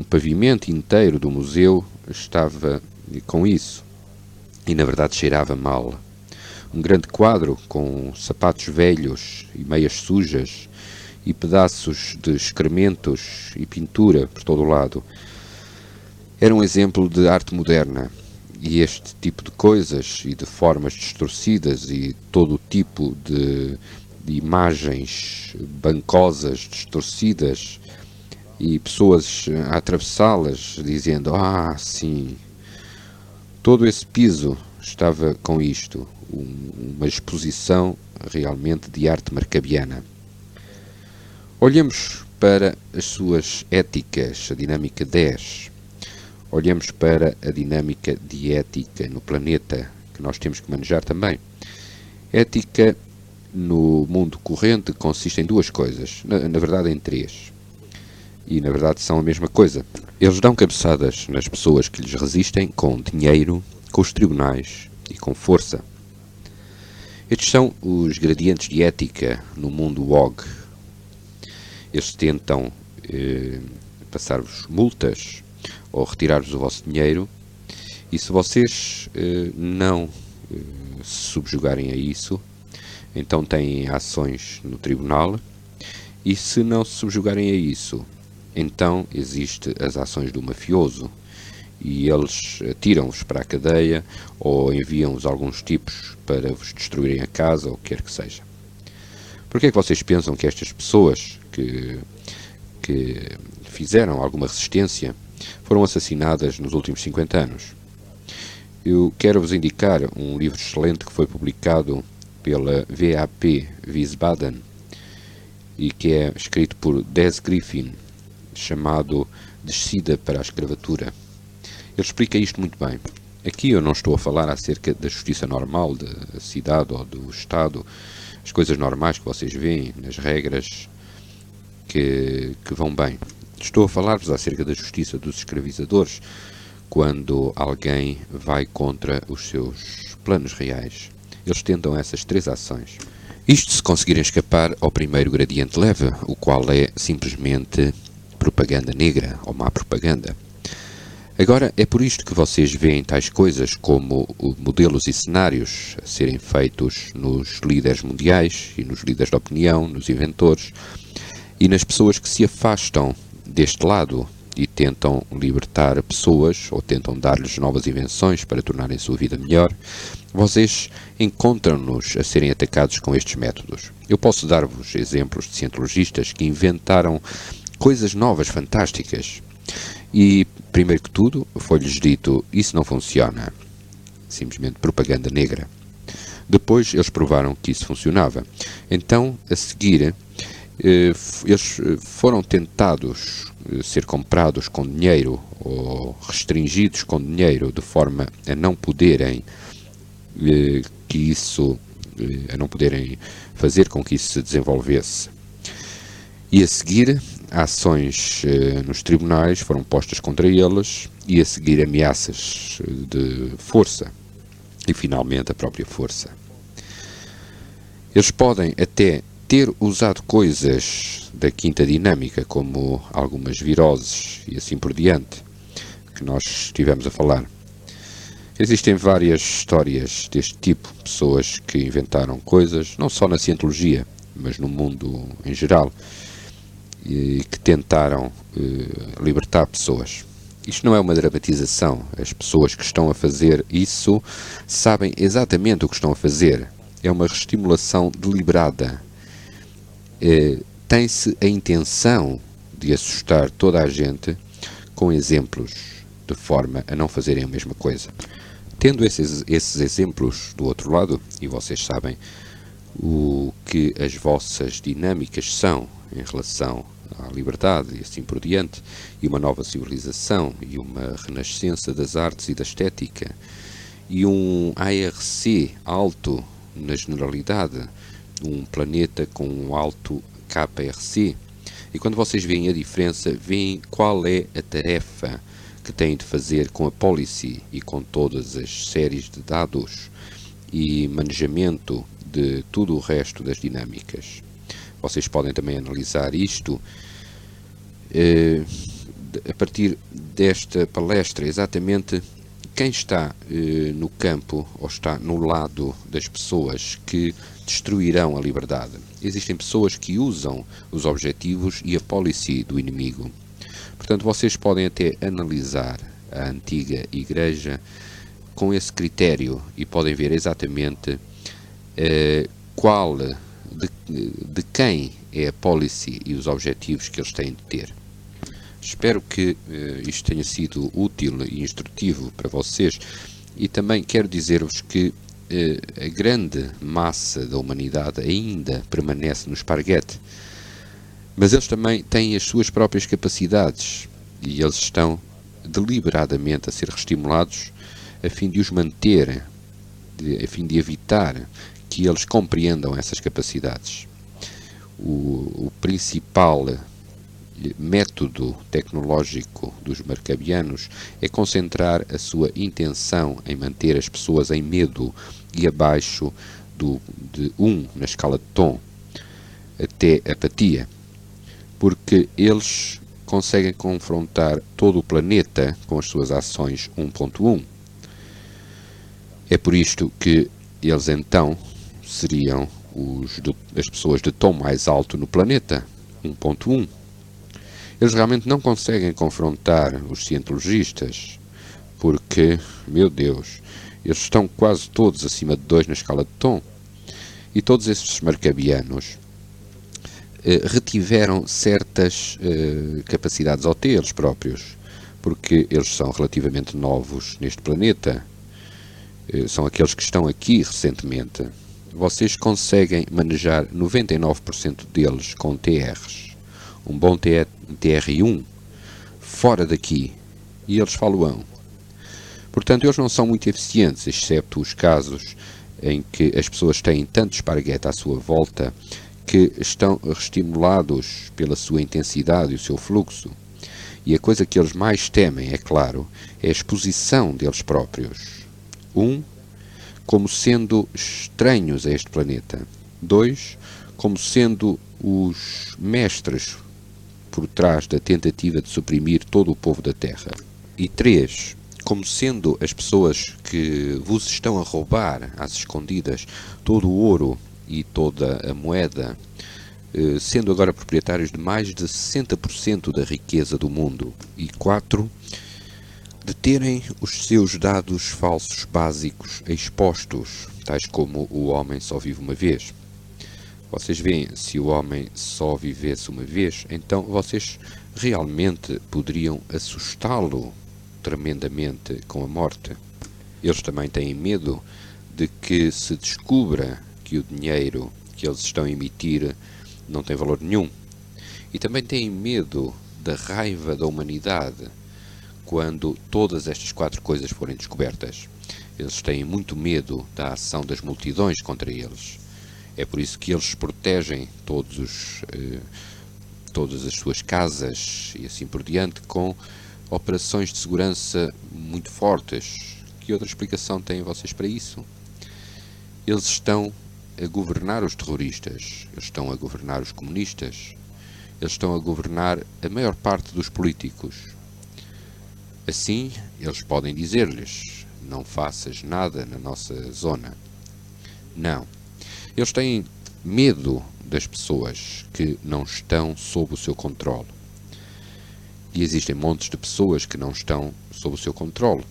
Speaker 1: pavimento inteiro do museu estava com isso, e na verdade cheirava mal. Um grande quadro com sapatos velhos e meias sujas e pedaços de excrementos e pintura por todo o lado. Era um exemplo de arte moderna. E este tipo de coisas e de formas distorcidas e todo o tipo de imagens bancosas, distorcidas, e pessoas a atravessá-las dizendo, sim, todo esse piso estava com isto, uma exposição realmente de arte marcabiana. Olhemos para as suas éticas, a dinâmica 10. Olhemos para a dinâmica de ética no planeta, que nós temos que manejar também. Ética no mundo corrente consiste em duas coisas, na verdade em três, e na verdade são a mesma coisa. Eles dão cabeçadas nas pessoas que lhes resistem com dinheiro, com os tribunais e com força. Estes são os gradientes de ética no mundo WOG. Eles tentam passar-vos multas ou retirar-vos o vosso dinheiro, e se vocês não se subjugarem a isso, então têm ações no tribunal, e se não se subjugarem a isso, então existem as ações do mafioso, e eles tiram-vos para a cadeia ou enviam-vos alguns tipos para vos destruírem a casa ou o que quer que seja. Por que é que vocês pensam que estas pessoas que fizeram alguma resistência foram assassinadas nos últimos 50 anos? Eu quero-vos indicar um livro excelente que foi publicado pela VAP Wiesbaden e que é escrito por Des Griffin, chamado Descida para a Escravatura. Ele explica isto muito bem. Aqui eu não estou a falar acerca da justiça normal da cidade ou do Estado, as coisas normais que vocês veem, nas regras que vão bem. Estou a falar-vos acerca da justiça dos escravizadores, quando alguém vai contra os seus planos reais. Eles tentam essas três ações. Isto se conseguirem escapar ao primeiro gradiente leve, o qual é simplesmente propaganda negra ou má propaganda. Agora, é por isto que vocês veem tais coisas como modelos e cenários a serem feitos nos líderes mundiais e nos líderes de opinião, nos inventores e nas pessoas que se afastam deste lado e tentam libertar pessoas ou tentam dar-lhes novas invenções para tornarem a sua vida melhor. Vocês encontram-nos a serem atacados com estes métodos. Eu posso dar-vos exemplos de cientologistas que inventaram coisas novas, fantásticas. E, primeiro que tudo, foi-lhes dito, isso não funciona. Simplesmente propaganda negra. Depois eles provaram que isso funcionava. Então, a seguir, eles foram tentados ser comprados com dinheiro ou restringidos com dinheiro de forma a não poderem a não poderem fazer com que isso se desenvolvesse. E a seguir, ações nos tribunais foram postas contra eles e a seguir ameaças de força e finalmente a própria força. Eles podem até ter usado coisas da quinta dinâmica, como algumas viroses e assim por diante, que nós estivemos a falar. Existem várias histórias deste tipo, pessoas que inventaram coisas, não só na cientologia, mas no mundo em geral, e que tentaram libertar pessoas. Isto não é uma dramatização. As pessoas que estão a fazer isso sabem exatamente o que estão a fazer. É uma reestimulação deliberada. Tem-se a intenção de assustar toda a gente com exemplos, de forma a não fazerem a mesma coisa. Tendo esses exemplos do outro lado, e vocês sabem o que as vossas dinâmicas são em relação à liberdade e assim por diante, e uma nova civilização, e uma renascença das artes e da estética, e um ARC alto na generalidade, um planeta com um alto KRC, e quando vocês veem a diferença, veem qual é a tarefa que têm de fazer com a policy e com todas as séries de dados e manejamento de tudo o resto das dinâmicas. Vocês podem também analisar isto a partir desta palestra, exatamente quem está no campo ou está no lado das pessoas que destruirão a liberdade. Existem pessoas que usam os objetivos e a policy do inimigo. Portanto, vocês podem até analisar a antiga igreja com esse critério e podem ver exatamente de quem é a policy e os objetivos que eles têm de ter. Espero que isto tenha sido útil e instrutivo para vocês, e também quero dizer-vos que a grande massa da humanidade ainda permanece no esparguete, mas eles também têm as suas próprias capacidades e eles estão deliberadamente a ser reestimulados a fim de os manter, a fim de evitar que eles compreendam essas capacidades. O principal método tecnológico dos marcabianos é concentrar a sua intenção em manter as pessoas em medo e abaixo de 1 na escala de tom até apatia, porque eles conseguem confrontar todo o planeta com as suas ações 1.1. É por isto que eles então seriam as pessoas de tom mais alto no planeta, 1.1. Eles realmente não conseguem confrontar os cientologistas, porque, meu Deus, eles estão quase todos acima de 2 na escala de tom. E todos esses marcabianos retiveram certas capacidades OT eles próprios, porque eles são relativamente novos neste planeta, são aqueles que estão aqui recentemente. Vocês conseguem manejar 99% deles com TRs, um bom TR1, fora daqui, e eles falam. Portanto, eles não são muito eficientes, exceto os casos em que as pessoas têm tanto esparguete à sua volta que estão estimulados pela sua intensidade e o seu fluxo. E a coisa que eles mais temem, é claro, é a exposição deles próprios. 1, como sendo estranhos a este planeta. 2, como sendo os mestres por trás da tentativa de suprimir todo o povo da Terra. E 3, como sendo as pessoas que vos estão a roubar às escondidas todo o ouro e toda a moeda, sendo agora proprietários de mais de 60% da riqueza do mundo. E 4, de terem os seus dados falsos básicos expostos, tais como o homem só vive uma vez. Vocês veem, se o homem só vivesse uma vez, então vocês realmente poderiam assustá-lo tremendamente com a morte. Eles também têm medo de que se descubra que o dinheiro que eles estão a emitir não tem valor nenhum. E também têm medo da raiva da humanidade quando todas estas 4 coisas forem descobertas. Eles têm muito medo da ação das multidões contra eles. É por isso que eles protegem todas as suas casas e assim por diante com operações de segurança muito fortes. Que outra explicação têm vocês para isso? Eles estão a governar os terroristas, eles estão a governar os comunistas, eles estão a governar a maior parte dos políticos. Assim, eles podem dizer-lhes: não faças nada na nossa zona. Não. Eles têm medo das pessoas que não estão sob o seu controle. E existem montes de pessoas que não estão sob o seu controle.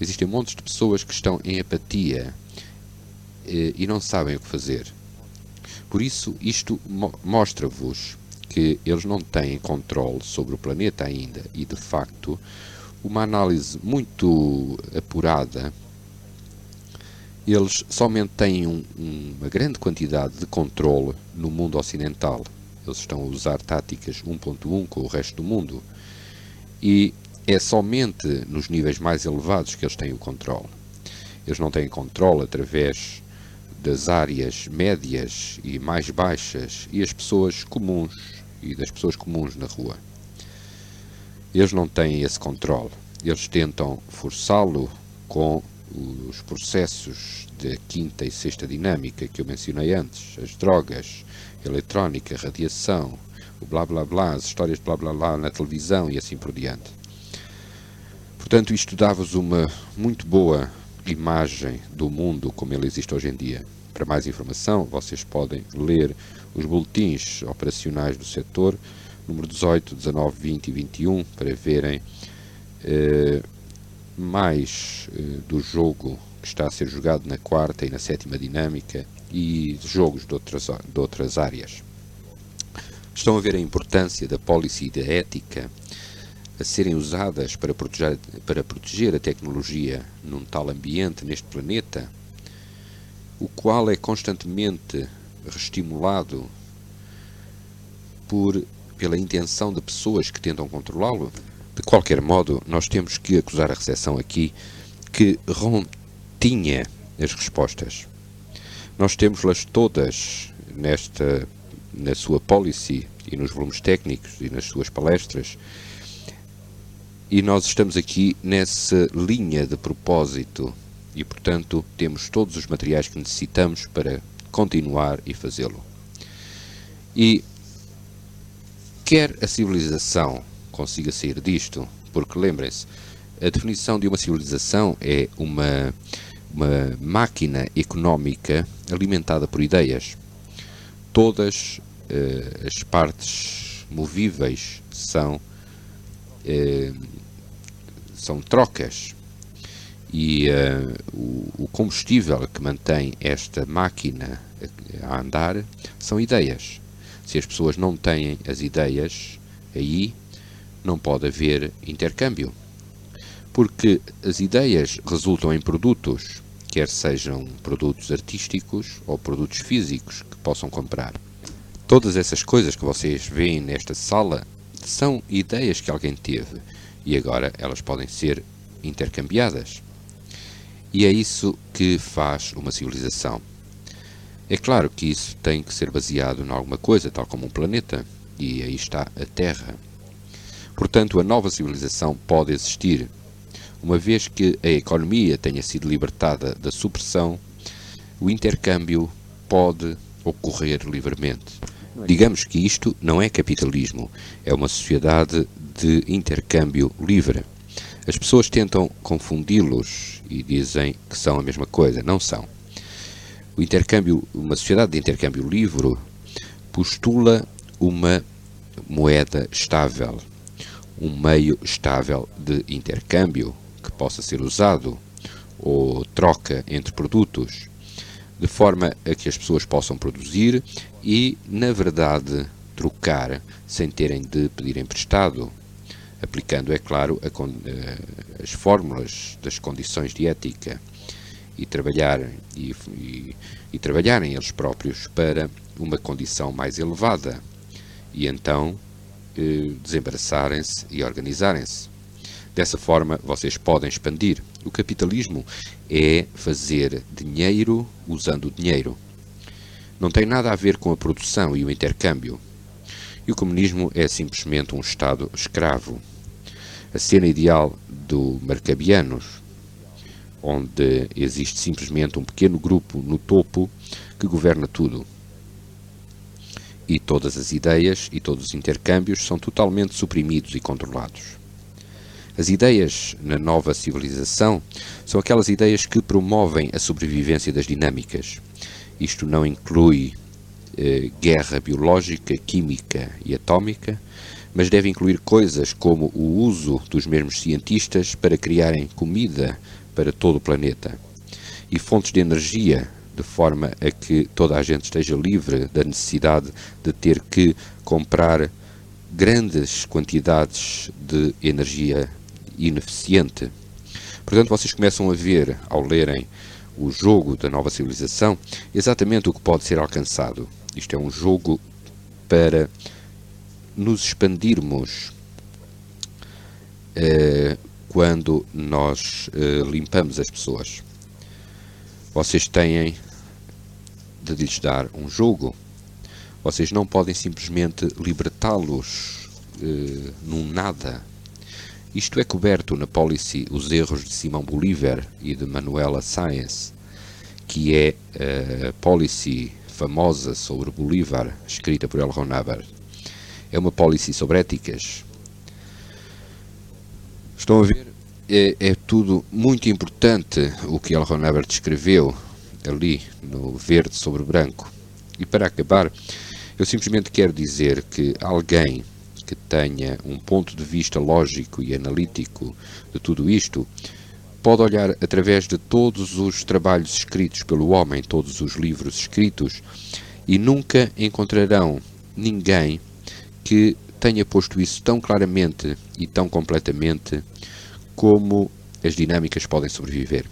Speaker 1: Existem montes de pessoas que estão em apatia e não sabem o que fazer. Por isso, isto mostra-vos que eles não têm controle sobre o planeta ainda. E, de facto, uma análise muito apurada, eles somente têm uma grande quantidade de controle no mundo ocidental. Eles estão a usar táticas 1.1 com o resto do mundo. E é somente nos níveis mais elevados que eles têm o controle. Eles não têm controle através das áreas médias e mais baixas e as pessoas comuns e das pessoas comuns na rua. Eles não têm esse controle. Eles tentam forçá-lo com os processos da quinta e sexta dinâmica que eu mencionei antes, as drogas, a eletrónica, a radiação, o blá blá blá, as histórias de blá blá blá na televisão e assim por diante. Portanto, isto dá-vos uma muito boa imagem do mundo como ele existe hoje em dia. Para mais informação, vocês podem ler os boletins operacionais do setor, número 18, 19, 20 e 21, para verem mais do jogo que está a ser jogado na quarta e na sétima dinâmica e jogos de outras áreas. Estão a ver a importância da policy e da ética a serem usadas para proteger a tecnologia num tal ambiente neste planeta, o qual é constantemente reestimulado pela intenção de pessoas que tentam controlá-lo. De qualquer modo, nós temos que acusar a recepção aqui que Ron tinha as respostas. Nós temos-las todas na sua policy e nos volumes técnicos e nas suas palestras, e nós estamos aqui nessa linha de propósito e, portanto, temos todos os materiais que necessitamos para continuar e fazê-lo. E quer a civilização consiga sair disto, porque lembrem-se, a definição de uma civilização é uma máquina económica alimentada por ideias. Todas as partes movíveis são trocas, e o combustível que mantém esta máquina a andar são ideias. Se as pessoas não têm as ideias, aí não pode haver intercâmbio, porque as ideias resultam em produtos, quer sejam produtos artísticos ou produtos físicos que possam comprar. Todas essas coisas que vocês veem nesta sala são ideias que alguém teve e agora elas podem ser intercambiadas. E é isso que faz uma civilização. É claro que isso tem que ser baseado em alguma coisa, tal como um planeta, e aí está a Terra. Portanto, a nova civilização pode existir. Uma vez que a economia tenha sido libertada da supressão, o intercâmbio pode ocorrer livremente. Digamos que isto não é capitalismo, é uma sociedade de intercâmbio livre. As pessoas tentam confundi-los e dizem que são a mesma coisa. Não são. Uma sociedade de intercâmbio livre postula uma moeda estável, um meio estável de intercâmbio que possa ser usado ou troca entre produtos, de forma a que as pessoas possam produzir e, na verdade, trocar sem terem de pedir emprestado, aplicando, é claro, as fórmulas das condições de ética e trabalharem eles próprios para uma condição mais elevada e então desembaraçarem-se e organizarem-se. Dessa forma, vocês podem expandir. O capitalismo é fazer dinheiro usando dinheiro. Não tem nada a ver com a produção e o intercâmbio. E o comunismo é simplesmente um Estado escravo. A cena ideal do Marcabianos, onde existe simplesmente um pequeno grupo no topo que governa tudo. E todas as ideias e todos os intercâmbios são totalmente suprimidos e controlados. As ideias na nova civilização são aquelas ideias que promovem a sobrevivência das dinâmicas. Isto não inclui guerra biológica, química e atómica, mas deve incluir coisas como o uso dos mesmos cientistas para criarem comida para todo o planeta e fontes de energia, de forma a que toda a gente esteja livre da necessidade de ter que comprar grandes quantidades de energia ineficiente. Portanto, vocês começam a ver, ao lerem o jogo da nova civilização, exatamente o que pode ser alcançado. Isto é um jogo para nos expandirmos quando nós limpamos as pessoas. Vocês têm de lhes dar um jogo. Vocês não podem simplesmente libertá-los num nada. Isto é coberto na policy Os Erros de Simão Bolívar e de Manuela Sáenz, que é a policy famosa sobre Bolívar, escrita por L. Ron Hubbard. É uma policy sobre éticas. Estão a ver? É tudo muito importante o que L. Ron Hubbard escreveu ali no verde sobre branco. E para acabar, eu simplesmente quero dizer que alguém que tenha um ponto de vista lógico e analítico de tudo isto pode olhar através de todos os trabalhos escritos pelo homem, todos os livros escritos, e nunca encontrarão ninguém que tenha posto isso tão claramente e tão completamente como as dinâmicas podem sobreviver.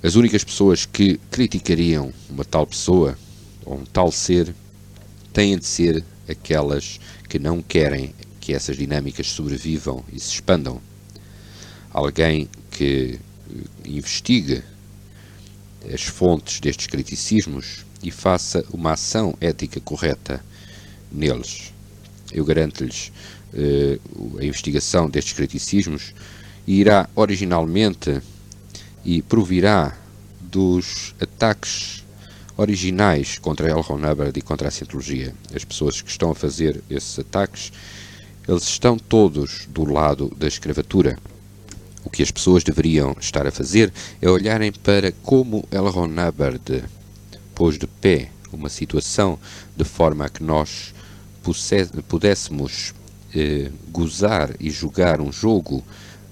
Speaker 1: As únicas pessoas que criticariam uma tal pessoa ou um tal ser têm de ser aquelas que não querem que essas dinâmicas sobrevivam e se expandam. Alguém que investigue as fontes destes criticismos e faça uma ação ética correta neles. Eu garanto-lhes a investigação destes criticismos irá originalmente e provirá dos ataques originais contra L. Ron Hubbard e contra a Cientologia. As pessoas que estão a fazer esses ataques, eles estão todos do lado da escravatura. O que as pessoas deveriam estar a fazer é olharem para como L. Ron Hubbard pôs de pé uma situação de forma a que nós pudéssemos gozar e jogar um jogo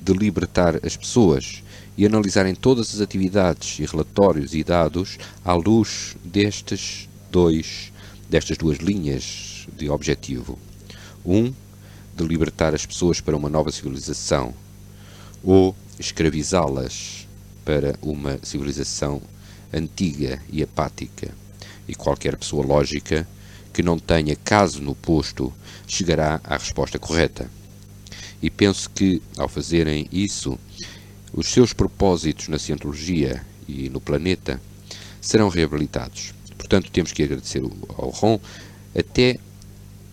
Speaker 1: de libertar as pessoas e analisarem todas as atividades e relatórios e dados à luz destas duas linhas de objetivo. De libertar as pessoas para uma nova civilização ou escravizá-las para uma civilização antiga e apática. E qualquer pessoa lógica que não tenha caso no posto chegará à resposta correta. E penso que, ao fazerem isso, os seus propósitos na Cientologia e no planeta serão reabilitados. Portanto, temos que agradecer ao Ron até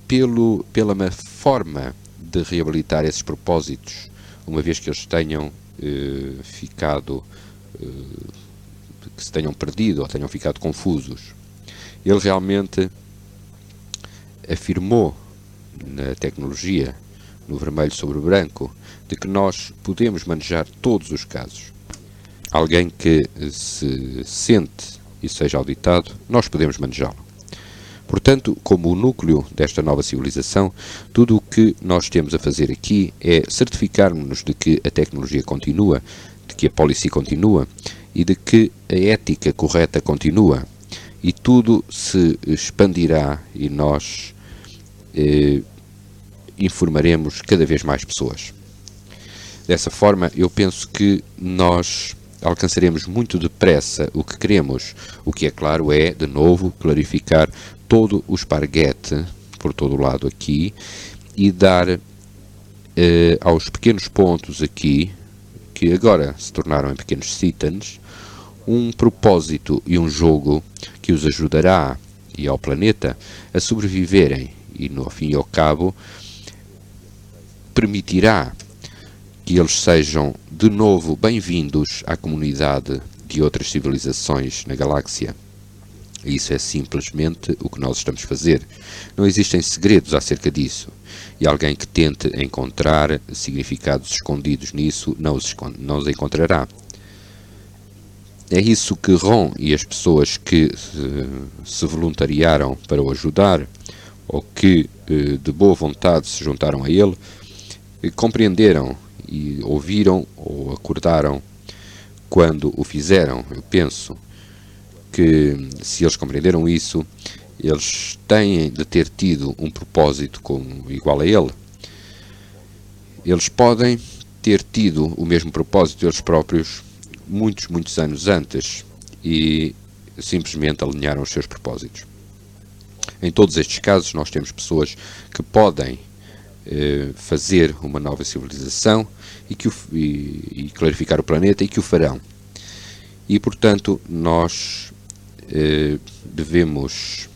Speaker 1: pela forma de reabilitar esses propósitos, uma vez que eles tenham que se tenham perdido ou tenham ficado confusos. Ele realmente afirmou na tecnologia, no vermelho sobre o branco, de que nós podemos manejar todos os casos. Alguém que se sente e seja auditado, nós podemos manejá-lo. Portanto, como o núcleo desta nova civilização, tudo o que nós temos a fazer aqui é certificarmos-nos de que a tecnologia continua, de que a policy continua e de que a ética correta continua. E tudo se expandirá e nós informaremos cada vez mais pessoas. Dessa forma, eu penso que nós alcançaremos muito depressa o que queremos. O que é claro é, de novo, clarificar todo o esparguete por todo o lado aqui e dar aos pequenos pontos aqui, que agora se tornaram em pequenos citans, um propósito e um jogo que os ajudará e ao planeta a sobreviverem e, no fim e ao cabo, permitirá que eles sejam de novo bem-vindos à comunidade de outras civilizações na galáxia. Isso é simplesmente o que nós estamos a fazer. Não existem segredos acerca disso. E alguém que tente encontrar significados escondidos nisso, não os encontrará. É isso que Ron e as pessoas que se voluntariaram para o ajudar, ou que de boa vontade se juntaram a ele, compreenderam e ouviram ou acordaram quando o fizeram. Eu penso que, se eles compreenderam isso, eles têm de ter tido um propósito igual a ele. Eles podem ter tido o mesmo propósito eles próprios muitos anos antes e simplesmente alinharam os seus propósitos. Em todos estes casos, nós temos pessoas que podem fazer uma nova civilização e clarificar o planeta e que o farão. E, portanto, nós devemos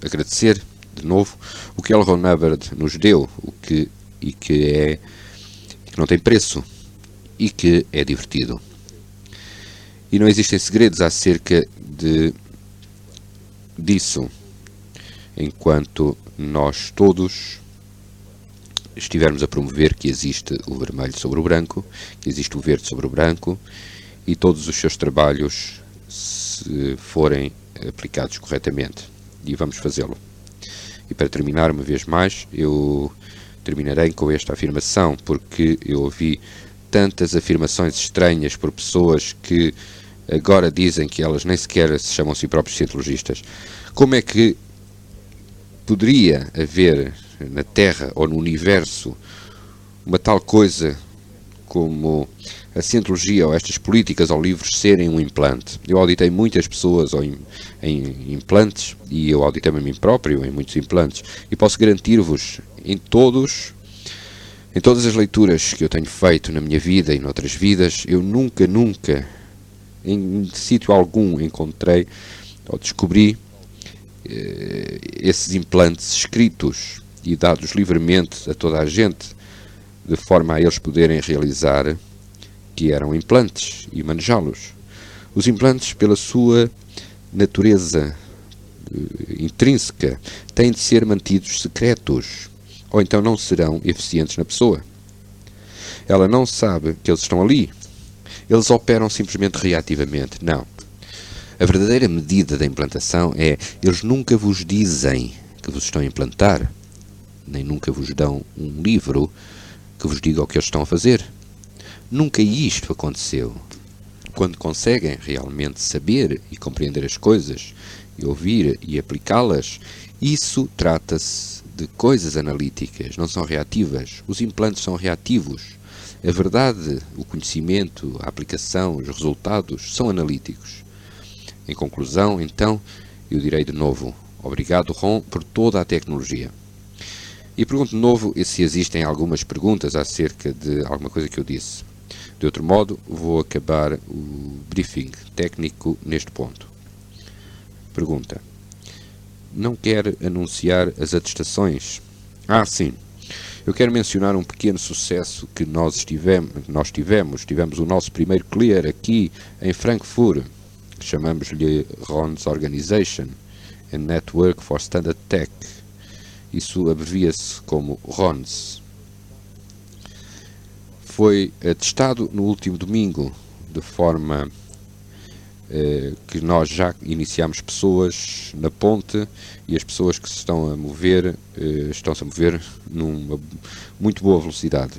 Speaker 1: agradecer de novo o que L. Ron Hubbard nos deu, que não tem preço e que é divertido. E não existem segredos acerca disso, enquanto nós todos estivermos a promover que existe o vermelho sobre o branco, que existe o verde sobre o branco, e todos os seus trabalhos se forem aplicados corretamente. E vamos fazê-lo. E para terminar, uma vez mais, eu terminarei com esta afirmação, porque eu ouvi tantas afirmações estranhas por pessoas que agora dizem que elas nem sequer se chamam a si próprios cientologistas. Como é que poderia haver na Terra ou no Universo uma tal coisa como a cientologia ou estas políticas ou livros serem um implante? Eu auditei muitas pessoas em implantes e eu auditei-me a mim próprio em muitos implantes e posso garantir-vos, em todas as leituras que eu tenho feito na minha vida e noutras vidas, eu nunca em sítio algum encontrei ou descobri esses implantes escritos e dados livremente a toda a gente, de forma a eles poderem realizar que eram implantes e manejá-los. Os implantes, pela sua natureza intrínseca, têm de ser mantidos secretos, ou então não serão eficientes na pessoa. Ela não sabe que eles estão ali. Eles operam simplesmente reativamente. Não. A verdadeira medida da implantação é: eles nunca vos dizem que vos estão a implantar, nem nunca vos dão um livro que vos diga o que eles estão a fazer. Nunca isto aconteceu. Quando conseguem realmente saber e compreender as coisas, e ouvir e aplicá-las, isso trata-se de coisas analíticas, não são reativas. Os implantes são reativos. A verdade, o conhecimento, a aplicação, os resultados são analíticos. Em conclusão, então, eu direi de novo: obrigado, Ron, por toda a tecnologia. E pergunto de novo se existem algumas perguntas acerca de alguma coisa que eu disse. De outro modo, vou acabar o briefing técnico neste ponto. Pergunta: não quer anunciar as atestações? Sim. Eu quero mencionar um pequeno sucesso que nós tivemos. Tivemos o nosso primeiro clear aqui em Frankfurt. Chamamos-lhe RONS Organization and Network for Standard Tech. Isso abrevia-se como RONS. Foi atestado no último domingo, de forma que nós já iniciamos pessoas na ponte, e as pessoas que se estão a mover, estão-se a mover numa muito boa velocidade.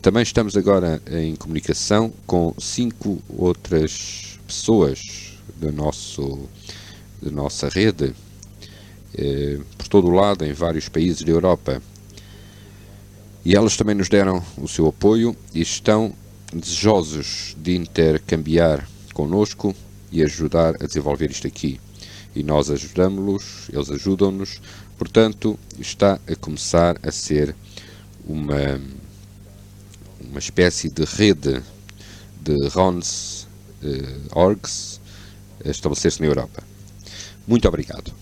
Speaker 1: Também estamos agora em comunicação com 5 outras pessoas da nossa rede, por todo o lado, em vários países da Europa. E elas também nos deram o seu apoio e estão desejosos de intercambiar connosco e ajudar a desenvolver isto aqui. E nós ajudamos-los, eles ajudam-nos. Portanto, está a começar a ser uma espécie de rede de RONS orgs a estabelecer-se na Europa. Muito obrigado.